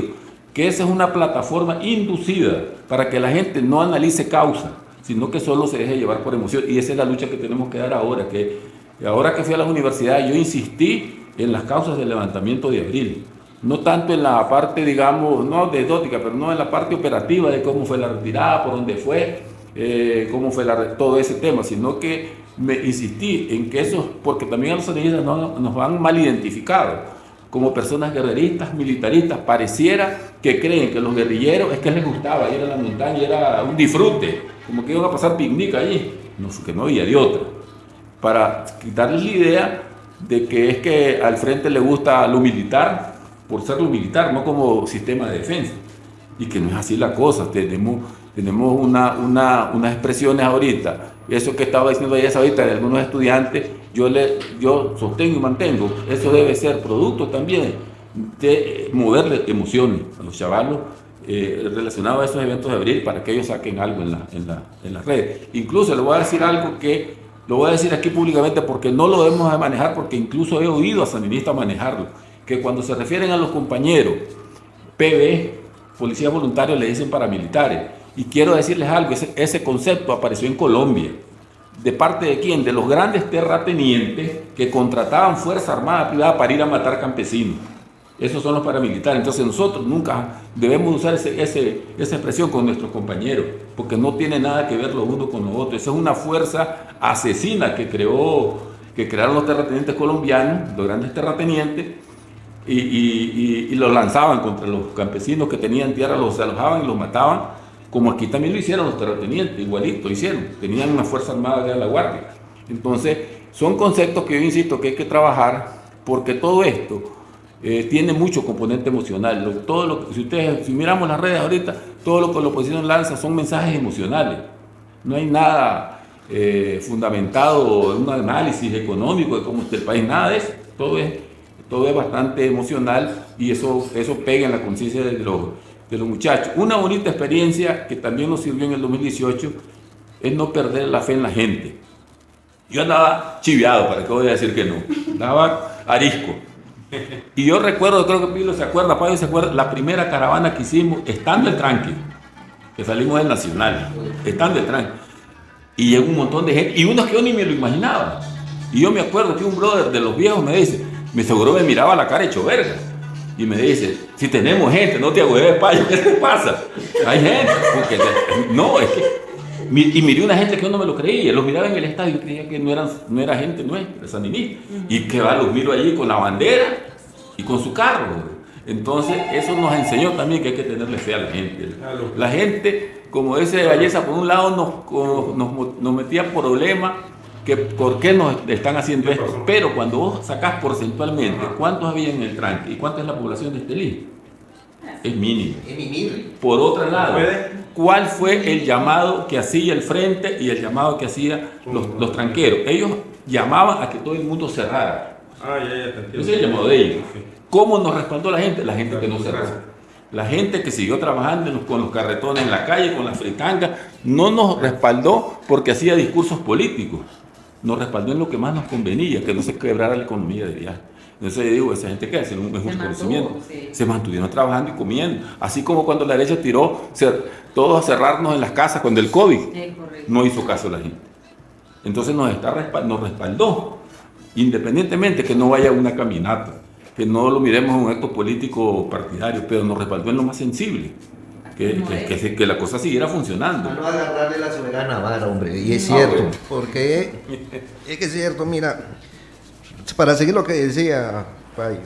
que esa es una plataforma inducida para que la gente no analice causa, sino que solo se deje llevar por emoción. Y esa es la lucha que tenemos que dar ahora. Ahora que fui a las universidades, yo insistí en las causas del levantamiento de abril. No tanto en la parte, digamos, no anecdótica, pero no en la parte operativa de cómo fue la retirada, por dónde fue, cómo fue todo ese tema, sino que me insistí en que eso, porque también a los sandinistas nos han mal identificado como personas guerreristas, militaristas. Pareciera que creen que los guerrilleros es que les gustaba ir a la montaña, era un disfrute, como que iban a pasar picnic allí, que no había de otra, para quitarles la idea de que es que al frente le gusta lo militar, por ser lo militar, no como sistema de defensa, y que no es así la cosa. Tenemos unas expresiones ahorita, eso que estaba diciendo ayer ahorita de algunos estudiantes, yo sostengo y mantengo, eso debe ser producto también de moverle emociones a los chavalos relacionados a esos eventos de abril, para que ellos saquen algo en las redes. Incluso le voy a decir algo que lo voy a decir aquí públicamente porque no lo debemos de manejar, porque incluso he oído a sandinistas manejarlo, que cuando se refieren a los compañeros PB, policías voluntarios, le dicen paramilitares. Y quiero decirles algo, ese concepto apareció en Colombia. ¿De parte de quién? De los grandes terratenientes que contrataban Fuerza Armada privada para ir a matar campesinos. Esos son los paramilitares. Entonces nosotros nunca debemos usar esa expresión con nuestros compañeros, porque no tiene nada que ver lo uno con lo otro. Esa es una fuerza asesina que crearon los terratenientes colombianos, los grandes terratenientes, y los lanzaban contra los campesinos que tenían tierra, los alojaban y los mataban, como aquí también lo hicieron los terratenientes, igualito lo hicieron, tenían una fuerza armada de la guardia. Entonces son conceptos que yo insisto que hay que trabajar, porque todo esto tiene mucho componente emocional. Si miramos las redes ahorita, todo lo que la oposición lanza son mensajes emocionales, no hay nada fundamentado en un análisis económico de cómo está el país, nada de eso, todo es bastante emocional, y eso pega en la conciencia de los muchachos. Una bonita experiencia que también nos sirvió en el 2018 es no perder la fe en la gente. Yo andaba chiviado, ¿para qué voy a decir que no? Andaba arisco. Y yo recuerdo, creo que Pilo se acuerda, Pablo se acuerda, la primera caravana que hicimos, estando en Tranqui, que salimos del Nacional, estando en Tranqui, y llegó un montón de gente, y unos que yo ni me lo imaginaba. Y yo me acuerdo que un brother de los viejos me seguro me miraba la cara hecho verga, y me dice, si tenemos gente, no te agüeves, payo, ¿qué te pasa? Hay gente, porque no, es que... Y miré una gente que yo no me lo creía, los miraba en el estadio y creía que no era gente nuestra, sandinista. Y que los miro allí con la bandera y con su carro. Entonces, eso nos enseñó también que hay que tenerle fe a la gente. La gente, como dice Valleza, por un lado nos metía problemas que por qué nos están haciendo esto. Pero cuando vos sacás porcentualmente cuántos había en el tranque y cuánta es la población de Estelí, es mínimo. Por otro lado, ¿cuál fue el llamado que hacía el frente y el llamado que hacían los tranqueros? Ellos llamaban a que todo el mundo cerrara. Ese es el llamado de ellos. ¿Cómo nos respaldó la gente? La gente que no cerró. La gente que siguió trabajando con los carretones en la calle, con las fritangas, no nos respaldó porque hacía discursos políticos. Nos respaldó en lo que más nos convenía, que no se quebrara la economía de viaje. Entonces yo digo, esa gente que hace un mejor conocimiento. Sí. Se mantuvieron trabajando y comiendo. Así como cuando la derecha tiró todos a cerrarnos en las casas con el COVID. No hizo caso la gente. Entonces nos respaldó. Independientemente que no vaya a una caminata, que no lo miremos en un acto político partidario, pero nos respaldó en lo más sensible, que la cosa siguiera funcionando. No agarrarle la soberana vara, hombre, y es cierto, porque es que es cierto, mira, para seguir lo que decía Pai,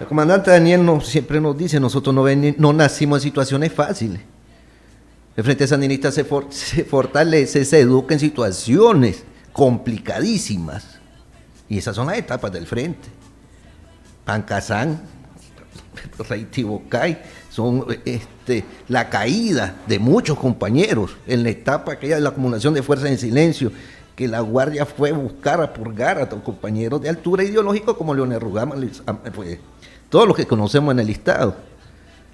el comandante Daniel siempre nos dice, nosotros no nacimos en situaciones fáciles. El Frente Sandinista se fortalece, se educa en situaciones complicadísimas, y esas son las etapas del Frente. Pancasán, Reitibocay, son la caída de muchos compañeros en la etapa aquella de la acumulación de fuerzas en silencio, que la Guardia fue a buscar, a purgar a los compañeros de altura ideológica como Leonel Rugama, todos los que conocemos en el Estado,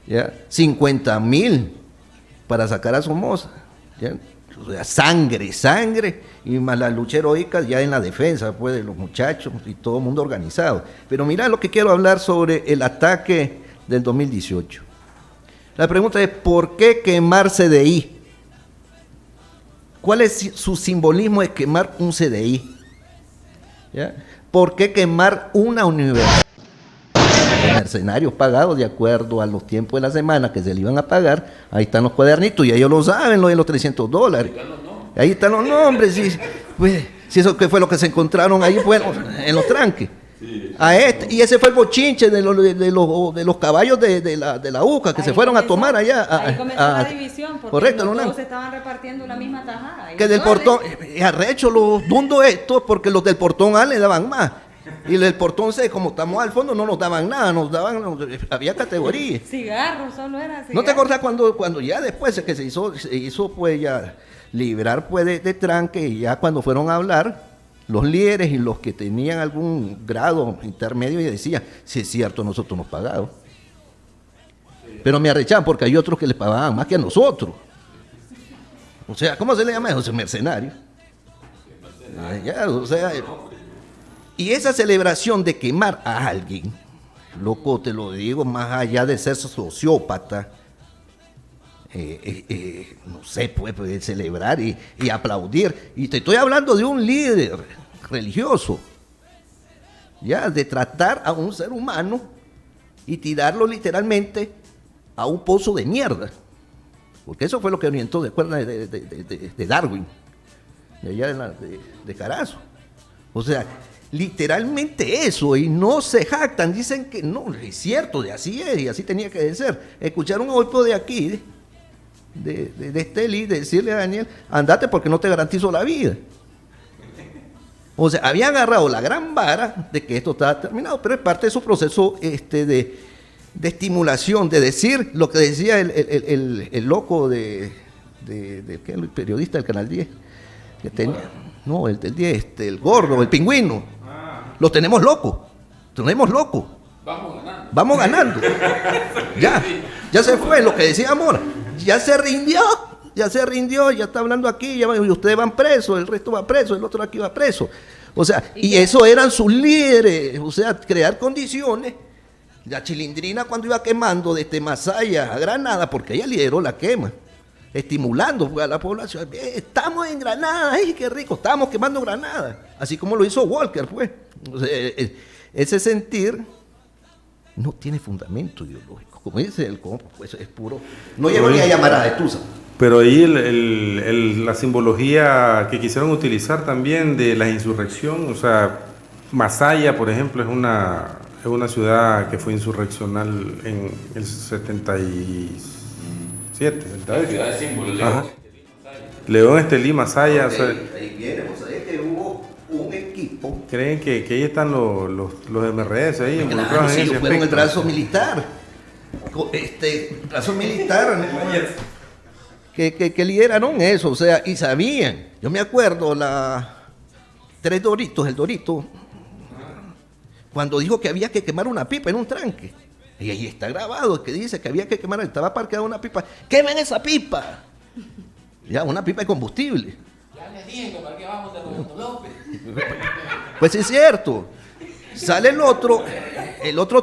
¿ya? 50,000 para sacar a Somoza, ¿ya? O sea, sangre, y más la lucha heroica ya en la defensa, pues, de los muchachos y todo el mundo organizado. Pero mira lo que quiero hablar sobre el ataque del 2018. La pregunta es, ¿por qué quemar CDI? ¿Cuál es su simbolismo de quemar un CDI? ¿Ya? ¿Por qué quemar una universidad? Los mercenarios pagados de acuerdo a los tiempos de la semana que se le iban a pagar, ahí están los cuadernitos y ellos lo saben, lo de los $300. Ahí están los nombres, pues, si eso que fue lo que se encontraron ahí, bueno, en los tranques. Y ese fue el bochinche de los caballos de la UCA que ahí se fueron a tomar allá. Ahí comenzó la división, porque correcto, todos se estaban repartiendo la misma tajada. Que del portón, arrecho los dundos estos, porque los del portón A le daban más. Y el portón C, como estamos al fondo, no nos daban nada, había categoría. Cigarros, solo era cigarros. ¿No te acordás cuando ya después que se hizo pues ya liberar pues de tranque, y ya cuando fueron a hablar, los líderes y los que tenían algún grado intermedio y decían, sí es cierto, nosotros nos pagamos. Pero me arrechaban porque hay otros que les pagaban más que a nosotros. O sea, ¿cómo se le llama eso? Mercenarios. Ya, o sea... Y esa celebración de quemar a alguien, loco, te lo digo, más allá de ser sociópata, no sé, puede celebrar y aplaudir. Y te estoy hablando de un líder religioso, ya, de tratar a un ser humano y tirarlo literalmente a un pozo de mierda. Porque eso fue lo que orientó, de Darwin, de allá de Carazo. O sea... Literalmente eso, y no se jactan, dicen que no, es cierto, de así es, y así tenía que ser. Escucharon a Oipo de aquí, de Estelí, decirle a Daniel, andate porque no te garantizo la vida. O sea, había agarrado la gran vara de que esto estaba terminado, pero es parte de su proceso de estimulación, de decir lo que decía el loco el periodista del Canal 10, que tenía, no, el del 10, el gordo, el pingüino. Los tenemos locos. Vamos ganando. Ya se fue, lo que decía Mora. Ya se rindió, ya está hablando aquí, y ustedes van presos, el resto va preso, el otro aquí va preso. O sea, y eso eran sus líderes, o sea, crear condiciones. La Chilindrina cuando iba quemando desde Masaya a Granada, porque ella lideró la quema, estimulando a la población. Estamos en Granada, ¡ay, qué rico! Estamos quemando Granada, así como lo hizo Walker, pues. O sea, ese sentir no tiene fundamento ideológico, como dice el compo, pues es puro. No llevo ni a llamar a Etusa. Pero ahí la simbología que quisieron utilizar también de la insurrección, o sea, Masaya, por ejemplo, es una ciudad que fue insurreccional en el 77. La ciudad de símbolo, León, Estelí, Masaya. Ahí viene, o sea, es que hubo creen que ahí están los MRS ahí involucrados Claro, en si ese ellos fueron el aspecto. brazo militar. Brazo militar que lideraron eso, o sea, y sabían. Yo me acuerdo, el Dorito, cuando dijo que había que quemar una pipa en un tranque. Y ahí está grabado, que dice que había que quemar, estaba parqueada una pipa. ¡Quemen esa pipa! Ya, una pipa de combustible. Ya les dije que para qué vamos de Roberto López. Pues es cierto. Sale el otro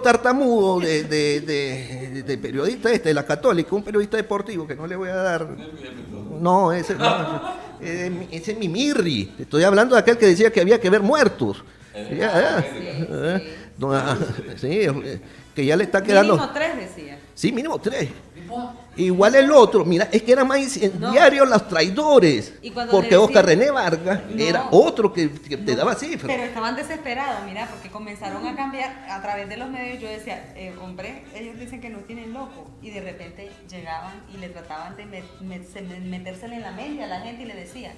tartamudo de periodista de la Católica, un periodista deportivo que no le voy a dar. No, ese es mi Mirri. Te estoy hablando de aquel que decía que había que ver muertos. Sí, que ya le está quedando. Mínimo 3 decía. Sí, mínimo 3. Igual el otro, mira, es que eran más incendiarios los traidores. Y cuando Porque le decían- Oscar René Vargas No. era otro que te daba cifras. Pero estaban desesperados, mira, porque comenzaron a cambiar a través de los medios. Yo decía, hombre, ellos dicen que nos tienen locos. Y de repente llegaban y le trataban de metérsele en la mente a la gente y le decían,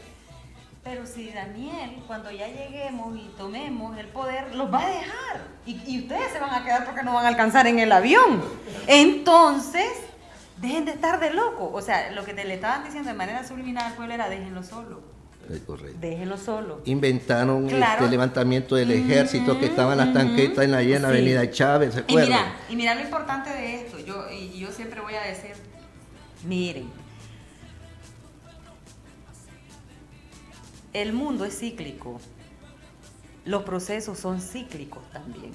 pero si Daniel, cuando ya lleguemos y tomemos el poder, los va a dejar. Y ustedes se van a quedar porque no van a alcanzar en el avión. Entonces, dejen de estar de loco. O sea, lo que le estaban diciendo de manera subliminal al pueblo era déjenlo solo. Correcto. Déjenlo solo. Inventaron Claro. el levantamiento del ejército que estaban las tanquetas en la llena Sí. Avenida Chávez, ¿se Y acuerdan? mira lo importante de esto. Yo siempre voy a decir, miren, el mundo es cíclico. Los procesos son cíclicos también.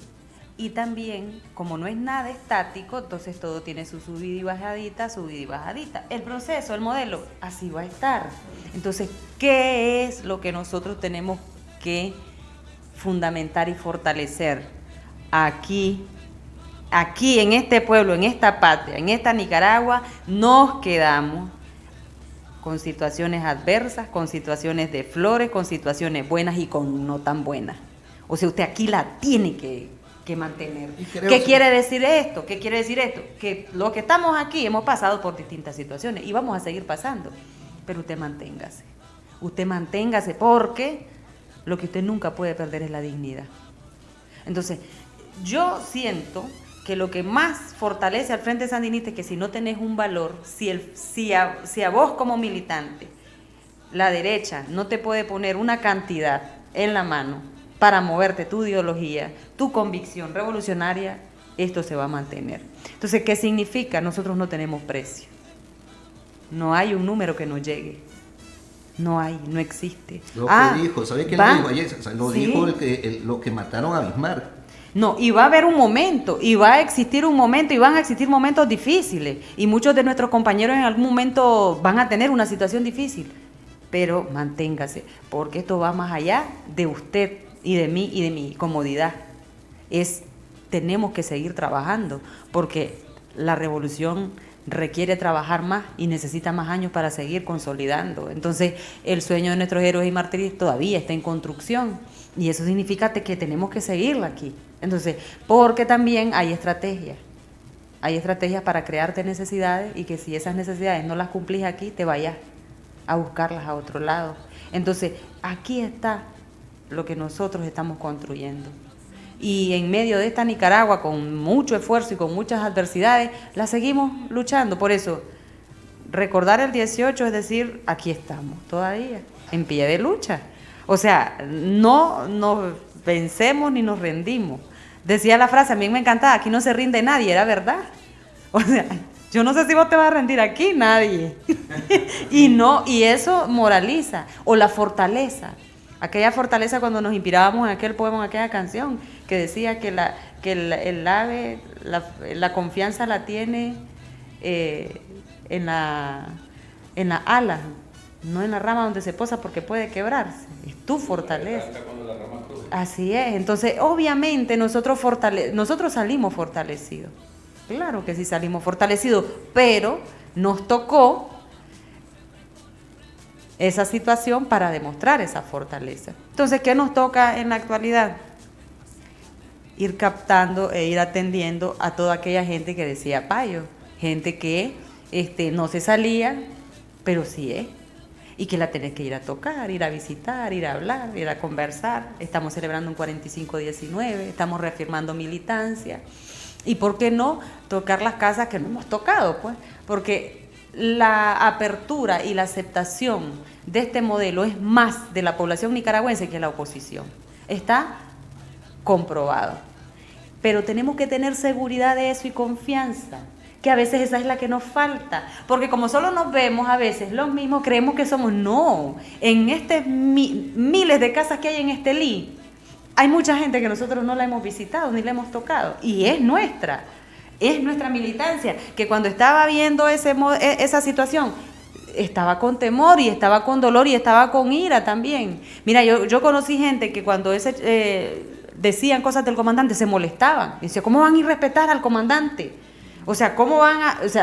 Y también, como no es nada estático, entonces todo tiene su subida y bajadita, subida y bajadita. El proceso, el modelo, así va a estar. Entonces, ¿qué es lo que nosotros tenemos que fundamentar y fortalecer aquí en este pueblo, en esta patria, en esta Nicaragua? Nos quedamos con situaciones adversas, con situaciones de flores, con situaciones buenas y con no tan buenas. O sea, usted aquí la tiene que mantener. ¿Qué quiere decir esto? ¿Qué quiere decir esto? Que los que estamos aquí hemos pasado por distintas situaciones y vamos a seguir pasando. Pero usted manténgase porque lo que usted nunca puede perder es la dignidad. Entonces, yo siento que lo que más fortalece al Frente Sandinista es que si no tenés un valor, si a vos como militante, la derecha no te puede poner una cantidad en la mano para moverte tu ideología, tu convicción revolucionaria, esto se va a mantener. Entonces, ¿qué significa? Nosotros no tenemos precio. No hay un número que nos llegue. No hay, no existe. Lo que dijo, ¿sabes quién lo dijo ayer? O sea, lo Sí. dijo lo que mataron a Bismarck. No, y va a haber un momento, y va a existir un momento, y van a existir momentos difíciles. Y muchos de nuestros compañeros en algún momento van a tener una situación difícil. Pero manténgase, porque esto va más allá de usted y de mí y de mi comodidad. Tenemos que seguir trabajando, porque la revolución requiere trabajar más y necesita más años para seguir consolidando. Entonces, el sueño de nuestros héroes y mártires todavía está en construcción, y eso significa que tenemos que seguirla aquí. Entonces, porque también hay estrategias para crearte necesidades, y que si esas necesidades no las cumplís aquí, te vayas a buscarlas a otro lado. Entonces, aquí está lo que nosotros estamos construyendo. Y en medio de esta Nicaragua, con mucho esfuerzo y con muchas adversidades, la seguimos luchando. Por eso, recordar el 18 es decir, aquí estamos todavía, en pie de lucha. O sea, no nos vencemos ni nos rendimos. Decía la frase, a mí me encantaba, aquí no se rinde nadie, era verdad. O sea, yo no sé si vos te vas a rendir aquí, nadie. y eso moraliza, o la fortaleza. Aquella fortaleza cuando nos inspirábamos en aquel poema, en aquella canción, que decía que el ave, la confianza la tiene en la ala, no en la rama donde se posa porque puede quebrarse. Es tu fortaleza. Así es. Entonces, obviamente, nosotros salimos fortalecidos. Claro que sí salimos fortalecidos, pero nos tocó esa situación para demostrar esa fortaleza. Entonces, ¿qué nos toca en la actualidad? Ir captando e ir atendiendo a toda aquella gente que decía payo, gente que no se salía, pero sí es. y que la tenés que ir a tocar, ir a visitar, ir a hablar, ir a conversar. Estamos celebrando un 45-19, estamos reafirmando militancia. Y por qué no tocar las casas que no hemos tocado, pues, porque la apertura y la aceptación de este modelo es más de la población nicaragüense que la oposición. Está comprobado. Pero tenemos que tener seguridad de eso y confianza, que a veces esa es la que nos falta, porque como solo nos vemos a veces los mismos, creemos que somos, no, en estos miles de casas que hay en Estelí, hay mucha gente que nosotros no la hemos visitado ni la hemos tocado, y es nuestra militancia, que cuando estaba viendo esa situación, estaba con temor y estaba con dolor y estaba con ira también. Mira, yo conocí gente que cuando decían cosas del comandante se molestaban, decía, ¿cómo van a ir a respetar al comandante? O sea,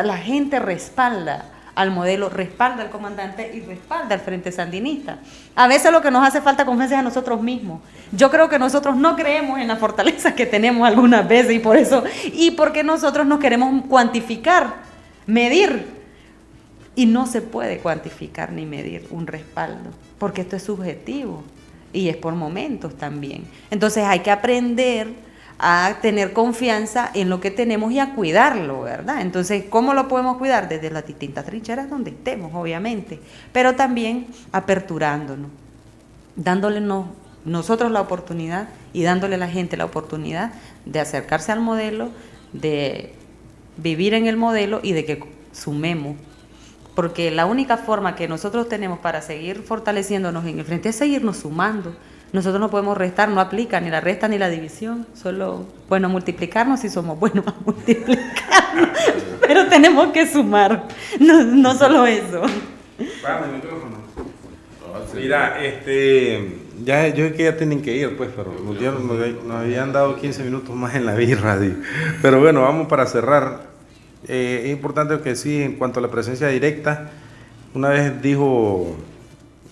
la gente respalda al modelo, respalda al comandante y respalda al Frente Sandinista. A veces lo que nos hace falta confianza es a nosotros mismos. Yo creo que nosotros no creemos en la fortaleza que tenemos algunas veces y porque nosotros nos queremos cuantificar, medir. Y no se puede cuantificar ni medir un respaldo, porque esto es subjetivo y es por momentos también. Entonces hay que aprender a tener confianza en lo que tenemos y a cuidarlo, ¿verdad? Entonces, ¿cómo lo podemos cuidar? Desde las distintas trincheras donde estemos, obviamente, pero también aperturándonos, dándole nosotros la oportunidad y dándole a la gente la oportunidad de acercarse al modelo, de vivir en el modelo y de que sumemos. Porque la única forma que nosotros tenemos para seguir fortaleciéndonos en el frente es seguirnos sumando. Nosotros no podemos restar, no aplica ni la resta ni la división, solo, bueno, multiplicarnos si somos buenos a multiplicarnos, pero tenemos que sumar, no solo eso. Vamos, el micrófono. Mira, yo creo que ya tienen que ir, pues, pero nos habían dado 15 minutos más en la birra, pero bueno, vamos para cerrar. Es importante que sí, en cuanto a la presencia directa, una vez dijo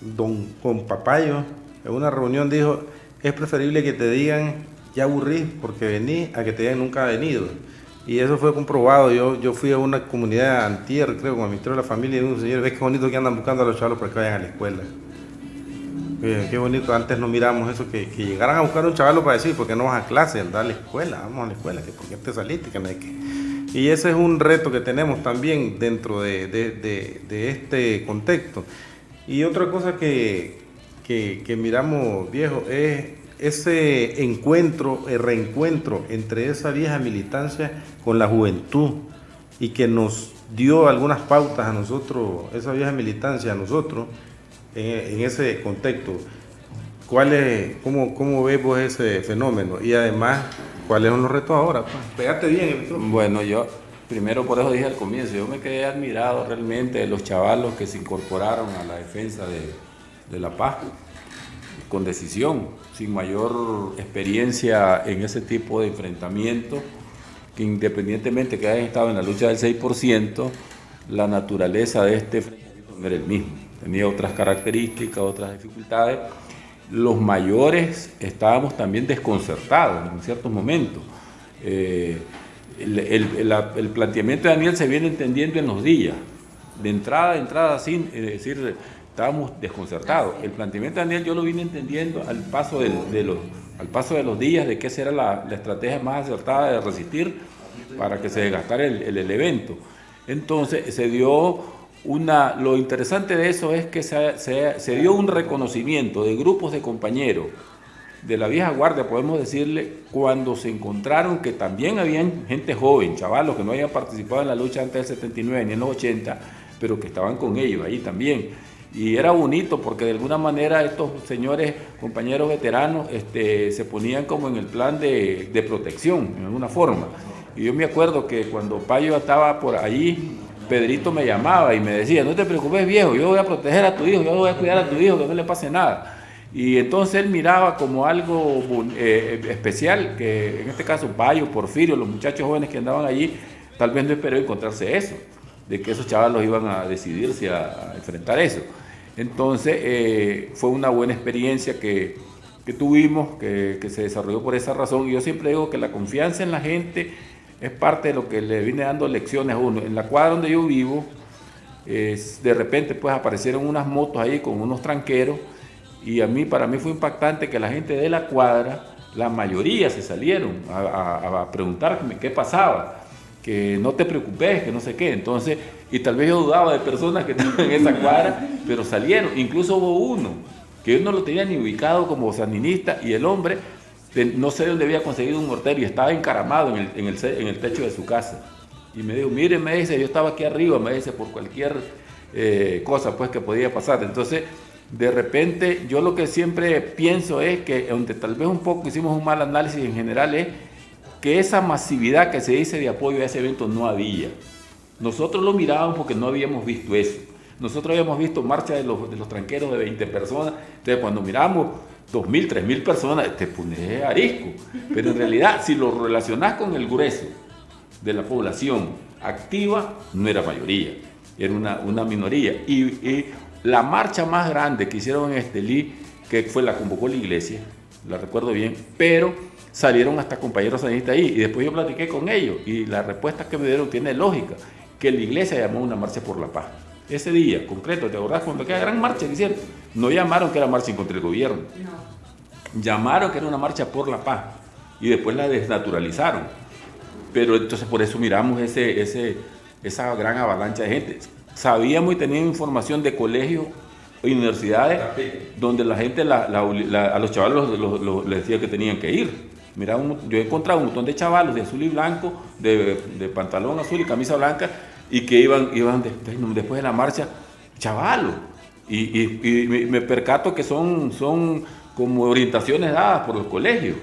don Papayo, en una reunión dijo, es preferible que te digan, ya aburrís porque venís, a que te digan nunca ha venido. Y eso fue comprobado. Yo fui a una comunidad antier, creo, con el Ministerio de la Familia, y un señor, ves qué bonito que andan buscando a los chavalos para que vayan a la escuela. Qué bonito, antes no miramos eso, que llegaran a buscar a un chavalo para decir, ¿por qué no vas a clase? Anda a la escuela, vamos a la escuela, que ¿por qué te saliste? Que no hay que... Y ese es un reto que tenemos también dentro de este contexto. Y otra cosa que miramos, viejo, es ese encuentro, el reencuentro entre esa vieja militancia con la juventud, y que nos dio algunas pautas a nosotros, esa vieja militancia a nosotros, en ese contexto. ¿Cómo ves vos ese fenómeno? Y además, ¿cuáles son los retos ahora? Pues, pégate bien el micrófono. Bueno, yo primero, por eso dije al comienzo, yo me quedé admirado realmente de los chavalos que se incorporaron a la defensa de la paz con decisión, sin mayor experiencia en ese tipo de enfrentamiento, que independientemente que hayan estado en la lucha del 6%, la naturaleza de este enfrentamiento no era el mismo, tenía otras características, otras dificultades. Los mayores estábamos también desconcertados en ciertos momentos. El planteamiento de Daniel se viene entendiendo en los días, de entrada, sin decir, estábamos desconcertados. El planteamiento de Daniel yo lo vine entendiendo al paso de los días, de qué será la estrategia más acertada de resistir para que se desgastara el evento. Entonces se dio lo interesante de eso es que se dio un reconocimiento de grupos de compañeros de la vieja guardia, podemos decirle, cuando se encontraron que también habían gente joven, chavalos que no habían participado en la lucha antes del 79 ni en los 80, pero que estaban con ellos ahí también. Y era bonito porque de alguna manera estos señores, compañeros veteranos, se ponían como en el plan de protección, en alguna forma. Y yo me acuerdo que cuando Payo estaba por allí, Pedrito me llamaba y me decía, no te preocupes viejo, yo voy a proteger a tu hijo, yo voy a cuidar a tu hijo, que no le pase nada. Y entonces él miraba como algo especial, que en este caso Payo, Porfirio, los muchachos jóvenes que andaban allí, tal vez no esperó encontrarse eso, de que esos chavalos iban a decidirse a enfrentar eso. Entonces fue una buena experiencia que tuvimos, que se desarrolló por esa razón. Y yo siempre digo que la confianza en la gente es parte de lo que le viene dando lecciones a uno. En la cuadra donde yo vivo, de repente pues aparecieron unas motos ahí con unos tranqueros y para mí fue impactante que la gente de la cuadra, la mayoría se salieron a preguntarme qué pasaba, que no te preocupes, que no sé qué. Entonces, y tal vez yo dudaba de personas que estaban en esa cuadra, pero salieron. Incluso hubo uno que yo no lo tenía ni ubicado como sandinista y el hombre, no sé dónde había conseguido un mortero y estaba encaramado en el techo de su casa. Y me dijo, mire, me dice, yo estaba aquí arriba, me dice, por cualquier cosa pues que podía pasar. Entonces, de repente, yo lo que siempre pienso es que, donde tal vez un poco hicimos un mal análisis en general, es que esa masividad que se dice de apoyo a ese evento no había. Nosotros lo mirábamos porque no habíamos visto eso. Nosotros habíamos visto marchas de los tranqueros de 20 personas. Entonces, cuando miramos 2.000, 3.000 personas, te pones arisco. Pero en realidad, si lo relacionás con el grueso de la población activa, no era mayoría, era una minoría. Y la marcha más grande que hicieron en Estelí, que fue la convocó la iglesia, la recuerdo bien, pero salieron hasta compañeros sandinistas ahí. Y después yo platiqué con ellos y la respuesta que me dieron tiene lógica, que la iglesia llamó una marcha por la paz. Ese día, concreto, ¿te acordás? Cuando aquella gran marcha que hicieron, no llamaron que era marcha contra el gobierno. No. Llamaron que era una marcha por la paz y después la desnaturalizaron. Pero entonces por eso miramos esa gran avalancha de gente. Sabíamos y teníamos información de colegios y universidades donde la gente a los chavalos les decía que tenían que ir. Mira, yo he encontrado un montón de chavalos de azul y blanco, de pantalón azul y camisa blanca, y que iban después de la marcha, chavalos. Y me percato que son como orientaciones dadas por los colegios.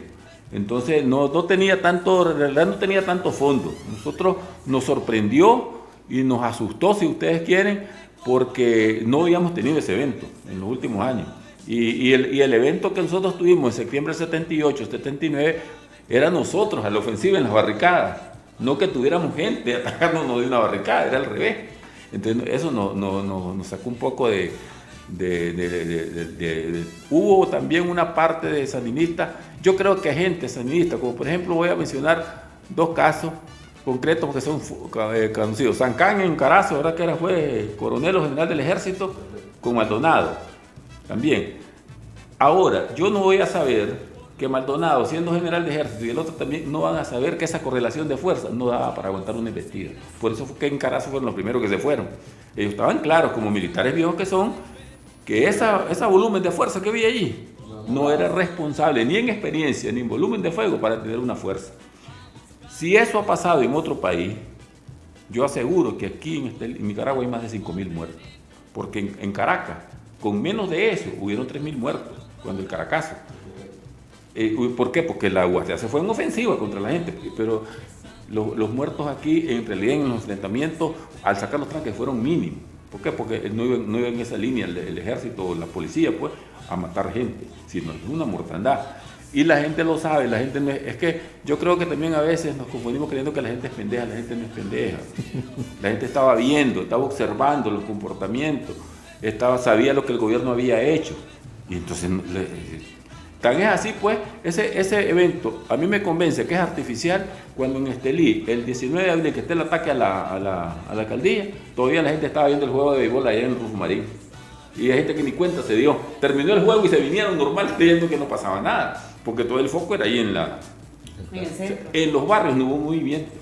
Entonces no tenía tanto, en realidad no tenía tanto fondo. Nosotros nos sorprendió y nos asustó, si ustedes quieren, porque no habíamos tenido ese evento en los últimos años. Y el evento que nosotros tuvimos en septiembre del 78, 79, era nosotros a la ofensiva en las barricadas. No que tuviéramos gente atacándonos de una barricada, era al revés. Entonces eso nos sacó un poco de... Hubo también una parte de sandinistas, yo creo que gente sandinista, como por ejemplo voy a mencionar dos casos concretos que son conocidos. Sancán en Carazo, ¿verdad? Que fue coronel o general del ejército, con Maldonado también. Ahora, yo no voy a saber que Maldonado, siendo general de ejército, y el otro también, no van a saber que esa correlación de fuerza no daba para aguantar una embestida. Por eso fue que en Carazo fueron los primeros que se fueron. Ellos estaban claros, como militares viejos que son, que ese volumen de fuerza que había allí no era responsable ni en experiencia ni en volumen de fuego para tener una fuerza. Si eso ha pasado en otro país, yo aseguro que aquí en Nicaragua hay más de 5.000 muertos, porque en Caracas, con menos de eso, hubieron 3.000 muertos cuando el Caracazo. ¿Por qué? Porque la UASD se fue en ofensiva contra la gente, pero los muertos aquí, en realidad en los enfrentamientos, al sacar los tranques, fueron mínimos. ¿Por qué? Porque no iba en esa línea el ejército o la policía, pues, a matar gente, sino es una mortandad. Y la gente lo sabe, la gente no es que yo creo que también a veces nos confundimos creyendo que la gente es pendeja, la gente no es pendeja. La gente estaba viendo, estaba observando los comportamientos, sabía lo que el gobierno había hecho. Y entonces, tan es así pues, ese evento a mí me convence que es artificial cuando en Estelí, el 19 de abril, que esté el ataque a la alcaldía, todavía la gente estaba viendo el juego de béisbol allá en Rufo Marín. Y hay gente que ni cuenta se dio. Terminó el juego y se vinieron normal creyendo que no pasaba nada, porque todo el foco era ahí en el centro. En los barrios no hubo movimiento.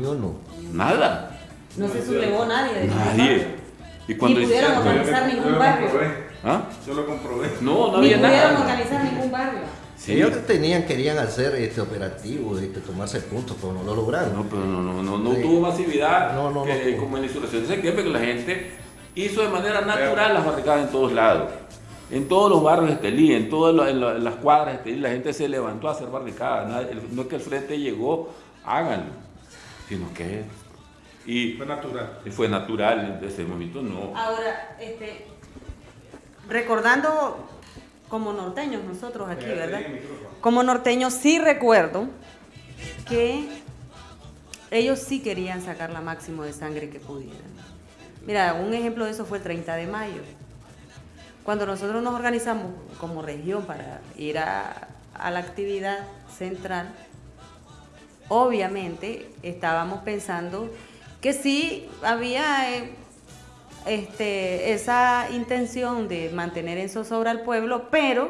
Yo no. Nada. No se sublevó nadie. Nadie. Y cuando ni pudieron organizar ningún barrio. ¿Ah? Yo lo comprobé. No ni había nada. Ni pudieron organizar ningún barrio. Sí. Ellos querían hacer este operativo, tomarse puntos, pero no lo lograron. No, pero no tuvo masividad como en la insurrección de septiembre, que la gente hizo de manera natural las barricadas en todos lados. En todos los barrios de Estelí, en las cuadras de Estelí, la gente se levantó a hacer barricadas. No es que el frente llegó, háganlo, sino que fue natural. Y fue natural desde ese momento, no. Ahora, recordando como norteños nosotros aquí, ¿verdad? Como norteños sí recuerdo que ellos sí querían sacar la máximo de sangre que pudieran. Mira, un ejemplo de eso fue el 30 de mayo. Cuando nosotros nos organizamos como región para ir a la actividad central, obviamente estábamos pensando que sí había esa intención de mantener en zozobra al pueblo, pero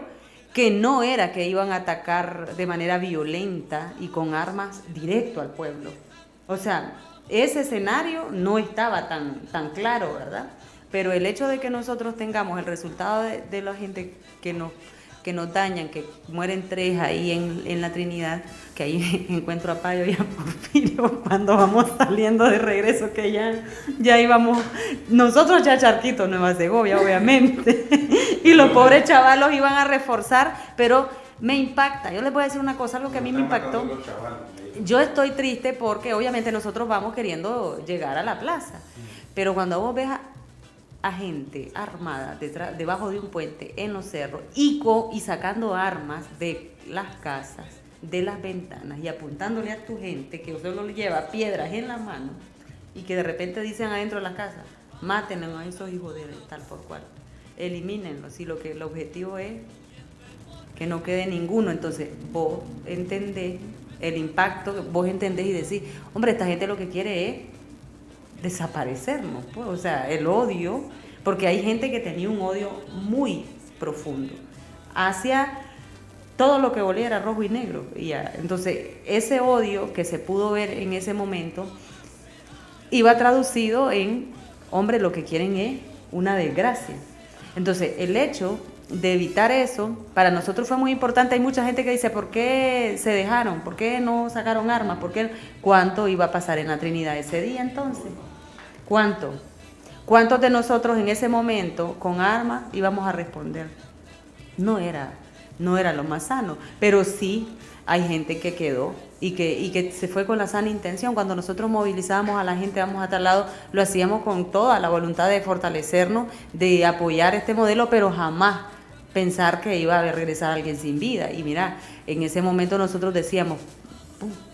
que no era que iban a atacar de manera violenta y con armas directo al pueblo. O sea, ese escenario no estaba tan claro, ¿verdad? Pero el hecho de que nosotros tengamos el resultado de la gente que nos dañan, que mueren 3 ahí en la Trinidad, que ahí encuentro a Payo y a Porfirio cuando vamos saliendo de regreso, que ya íbamos, nosotros ya Charquito, Nueva Segovia, obviamente, y los pobres chavalos iban a reforzar, pero me impacta. Yo les voy a decir una cosa, algo que a mí me impactó. Yo estoy triste porque obviamente nosotros vamos queriendo llegar a la plaza, pero cuando vos ves a gente armada debajo de un puente en los cerros y sacando armas de las casas, de las ventanas y apuntándole a tu gente que solo le lleva piedras en la mano y que de repente dicen adentro de las casas, mátenlo a esos hijos de tal por cual, elimínenlos, si el objetivo es que no quede ninguno. Entonces vos entendés el impacto, vos entendés y decís, hombre, esta gente lo que quiere es desaparecernos, pues, o sea, el odio, porque hay gente que tenía un odio muy profundo hacia todo lo que oliera rojo y negro, y ya. Entonces ese odio que se pudo ver en ese momento iba traducido en, hombre, lo que quieren es una desgracia. Entonces el hecho de evitar eso, para nosotros fue muy importante. Hay mucha gente que dice, ¿por qué se dejaron? ¿Por qué no sacaron armas? ¿Cuánto iba a pasar en la Trinidad ese día entonces? ¿Cuántos de nosotros en ese momento con armas íbamos a responder? No era lo más sano, pero sí hay gente que quedó y que se fue con la sana intención. Cuando nosotros movilizábamos a la gente, vamos a tal lado, lo hacíamos con toda la voluntad de fortalecernos, de apoyar este modelo, pero jamás pensar que iba a regresar alguien sin vida. Y mira, en ese momento nosotros decíamos,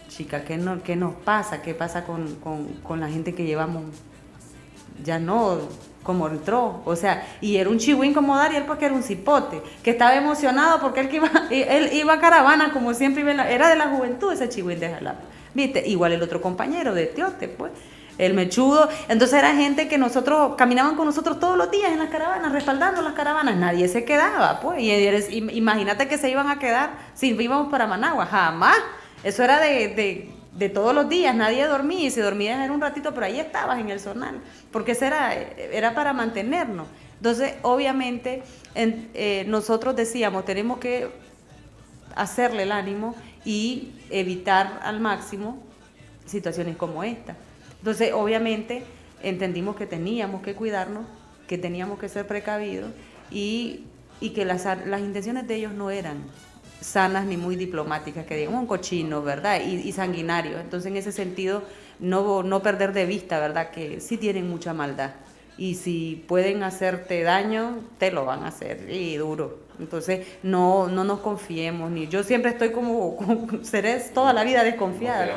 chica, ¿qué nos pasa? ¿Qué pasa con la gente que llevamos? Ya no, como entró, o sea, y era un chihuín como Dariel porque era un cipote, que estaba emocionado porque él iba a caravana como siempre, era de la juventud ese chihuín de Jalapa, ¿viste? Igual el otro compañero de Tiote, pues, el mechudo. Entonces era gente que caminaban con nosotros todos los días en las caravanas, respaldando las caravanas, nadie se quedaba, pues, y imagínate que se iban a quedar si íbamos para Managua, jamás, eso era de todos los días, nadie dormía, y si dormías era un ratito, pero ahí estabas en el zonal, porque eso era para mantenernos. Entonces, obviamente, nosotros decíamos, tenemos que hacerle el ánimo y evitar al máximo situaciones como esta. Entonces, obviamente, entendimos que teníamos que cuidarnos, que teníamos que ser precavidos y que las intenciones de ellos no eran sanas ni muy diplomáticas, que digamos un cochino, ¿verdad? Y sanguinario. Entonces, en ese sentido, no perder de vista, ¿verdad? Que sí tienen mucha maldad. Y si pueden hacerte daño, te lo van a hacer, y duro. Entonces, no nos confiemos. Yo siempre estoy como seré toda la vida desconfiada.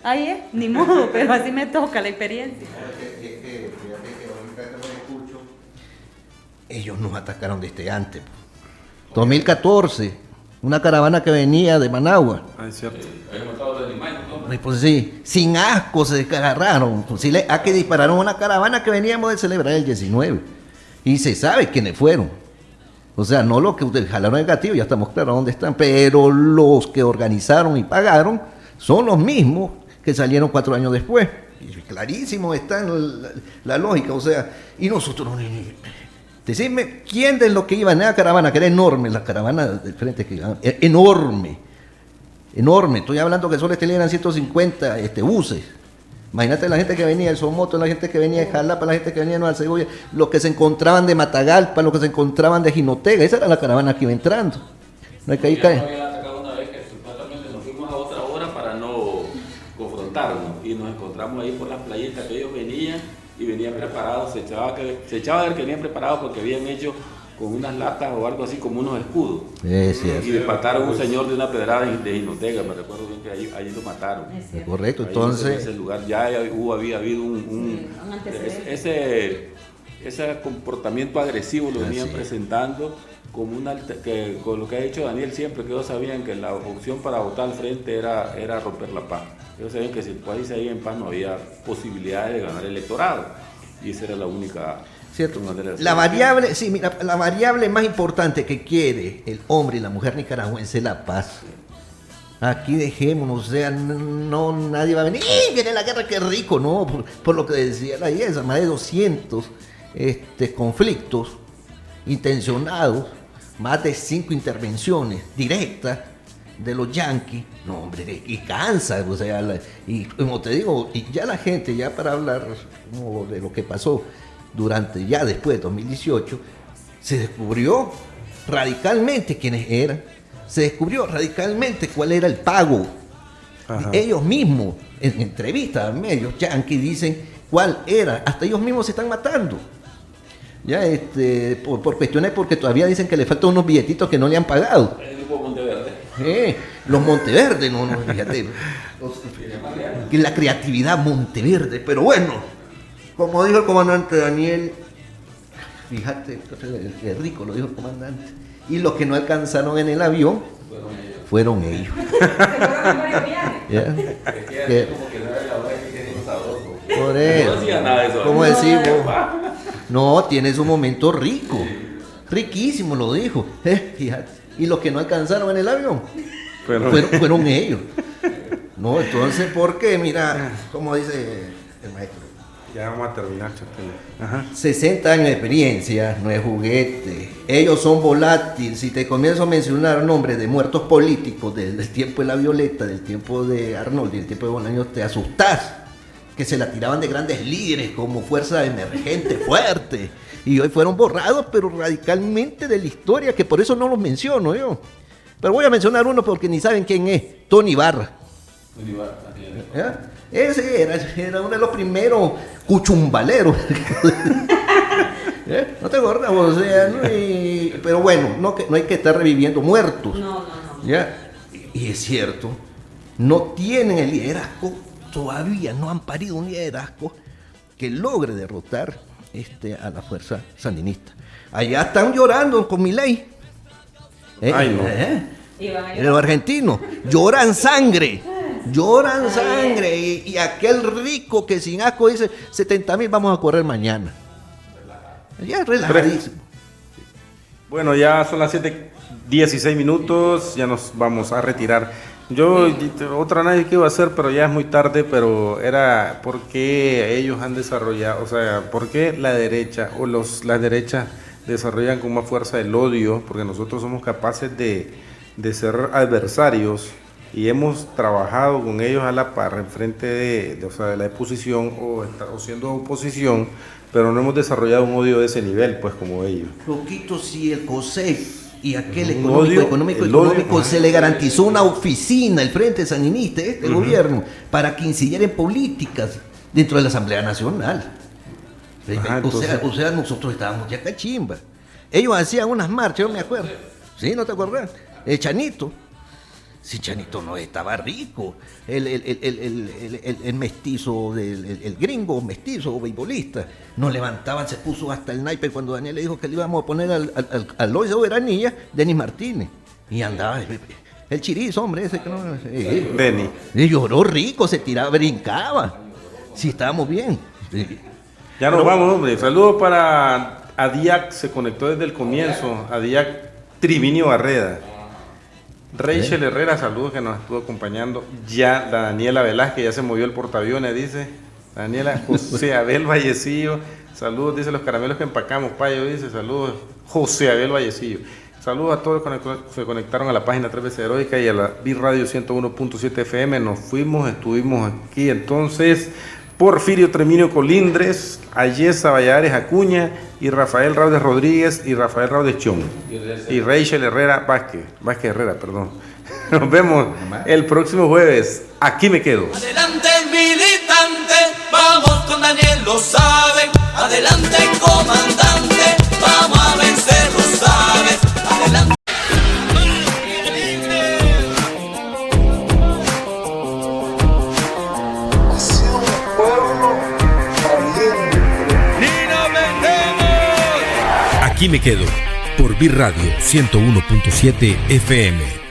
Ahí es, ni modo, pero así me toca la experiencia. Fíjate que ahorita que los escucho, ellos nos atacaron desde antes. 2014. Una caravana que venía de Managua. Ah, es cierto. Pues sí, sin asco se agarraron. Pues sí, a que dispararon una caravana que veníamos de celebrar el 19. Y se sabe quiénes fueron. O sea, no los que jalaron el gatillo, ya estamos claros dónde están, pero los que organizaron y pagaron son los mismos que salieron 4 años después. Y clarísimo está en la lógica, o sea, y nosotros... Decidme, ¿quién de los que iban en la caravana, que era enorme, la caravana del frente, que enorme, estoy hablando que solo eran 150 buses. Imagínate la gente que venía de Somoto, la gente que venía de Jalapa, la gente que venía de Nueva Segovia, los que se encontraban de Matagalpa, los que se encontraban de Jinotega, esa era la caravana que iba entrando. No hay que ir nos habían atacado una vez que supuestamente nos fuimos a otra hora para no confrontarnos y nos encontramos ahí por las playitas que ellos venían. Y venían preparados, se echaba a ver que venían preparados porque habían hecho con unas latas o algo así como unos escudos. Y mataron a un señor de una pedrada de Jinotega, me recuerdo bien que allí lo mataron. Correcto, ahí entonces... En ese lugar ya había habido ese comportamiento agresivo lo venían presentando como con lo que ha dicho Daniel siempre, que ellos sabían que la opción para votar al frente era romper la paz. Ellos sabían que si el país seguía en paz no había posibilidades de ganar el electorado. Y esa era la única... ¿Cierto? manera de La hacerlo. variable, sí, mira, la variable más importante que quiere el hombre y la mujer nicaragüense es la paz. Aquí dejémonos, o sea, no nadie va a venir, ¡y viene la guerra, qué rico! No, por lo que decía la IESA, más de 200 conflictos intencionados, más de 5 intervenciones directas de los yanquis, no hombre, y cansa, o sea, y como te digo, y ya la gente, ya para hablar como de lo que pasó ya después de 2018, se descubrió radicalmente quiénes eran, se descubrió radicalmente cuál era el pago. Ajá. Ellos mismos, en entrevistas a medios yanquis, dicen cuál era, hasta ellos mismos se están matando. Ya, por cuestiones, porque todavía dicen que le faltan unos billetitos que no le han pagado. El grupo Monteverde. Los Monteverde, no, fíjate. La creatividad Monteverde, pero bueno, como dijo el comandante Daniel, fíjate, qué rico lo dijo el comandante. Y los que no alcanzaron en el avión fueron ellos. ¿Ya? Por eso. No hacía nada de eso. ¿Cómo decimos? No, tiene su momento rico. Riquísimo, lo dijo. Fíjate. Y los que no alcanzaron en el avión fueron ellos. No, entonces, ¿por qué? Mira, como dice el maestro. Ya vamos a terminar, Chapela. Ajá. 60 años de experiencia, no es juguete. Ellos son volátiles. Si te comienzo a mencionar nombres de muertos políticos del tiempo de la Violeta, del tiempo de Arnold y del tiempo de Bolaños, te asustás. Que se la tiraban de grandes líderes como fuerza emergente, fuerte. Y hoy fueron borrados, pero radicalmente de la historia, que por eso no los menciono yo. Pero voy a mencionar uno porque ni saben quién es. Tony Barra. ¿Ya? Ese era uno de los primeros cuchumbaleros. ¿No te acuerdas? O sea, pero bueno, no hay que estar reviviendo muertos. No. ¿Ya? Y es cierto, no tienen el liderazgo, todavía no han parido un liderazgo que logre derrotar a la fuerza sandinista. Allá están llorando con Milei. Ay, no. Los argentinos lloran sangre. Lloran sangre. Y aquel rico que sin asco dice 70,000 vamos a correr mañana. Ya relajadísimo. Bueno, ya son las 7:16 minutos, ya nos vamos a retirar. Yo otra análisis que iba a hacer, pero ya es muy tarde, pero era por qué ellos han desarrollado, o sea, por qué la derecha o las derechas desarrollan con más fuerza el odio, porque nosotros somos capaces de ser adversarios y hemos trabajado con ellos a la par en frente de la oposición o siendo oposición, pero no hemos desarrollado un odio de ese nivel, pues como ellos. Loquito, si el COSEC y aquel Odio, económico se le garantizó una oficina, el Frente Sandinista, gobierno, para que incidiera en políticas dentro de la Asamblea Nacional. Ajá, o sea, nosotros estábamos ya cachimba. Ellos hacían unas marchas, yo me acuerdo. ¿Sí? ¿No te acuerdas? El Chanito. Sí, Chanito no estaba rico. El mestizo, el gringo mestizo, beisbolista, nos levantaban, se puso hasta el naipe cuando Daniel le dijo que le íbamos a poner al hoy soberanía, Denis Martínez. Y andaba, el chirizo, hombre, ese que no. Denis. Y lloró rico, se tiraba, brincaba. Sí, estábamos bien. Sí. Ya nos vamos, hombre. Saludos para Adiac, se conectó desde el comienzo. Adiac Trivinio Barreda. Rachel Herrera, saludos, que nos estuvo acompañando. Ya la Daniela Velázquez, ya se movió el portaaviones, dice. Daniela José Abel Vallecillo, saludos, dice los caramelos que empacamos, Payo, dice, saludos, José Abel Vallecillo. Saludos a todos los que se conectaron a la página 3 veces Heroica y a la BIRradio 101.7 FM. Nos fuimos, estuvimos aquí entonces Porfirio Treminio Colindres, Ayesa Valladares Acuña y Rafael Raudes Rodríguez y Rafael Raudes Chón y Rachel Herrera Vázquez Herrera, perdón. Nos vemos el próximo jueves. Aquí me quedo. Adelante militante, vamos con Daniel, lo saben. Adelante comandante, vamos a vencer, lo sabes. Adelante. Aquí me quedo por BIRradio 101.7 FM.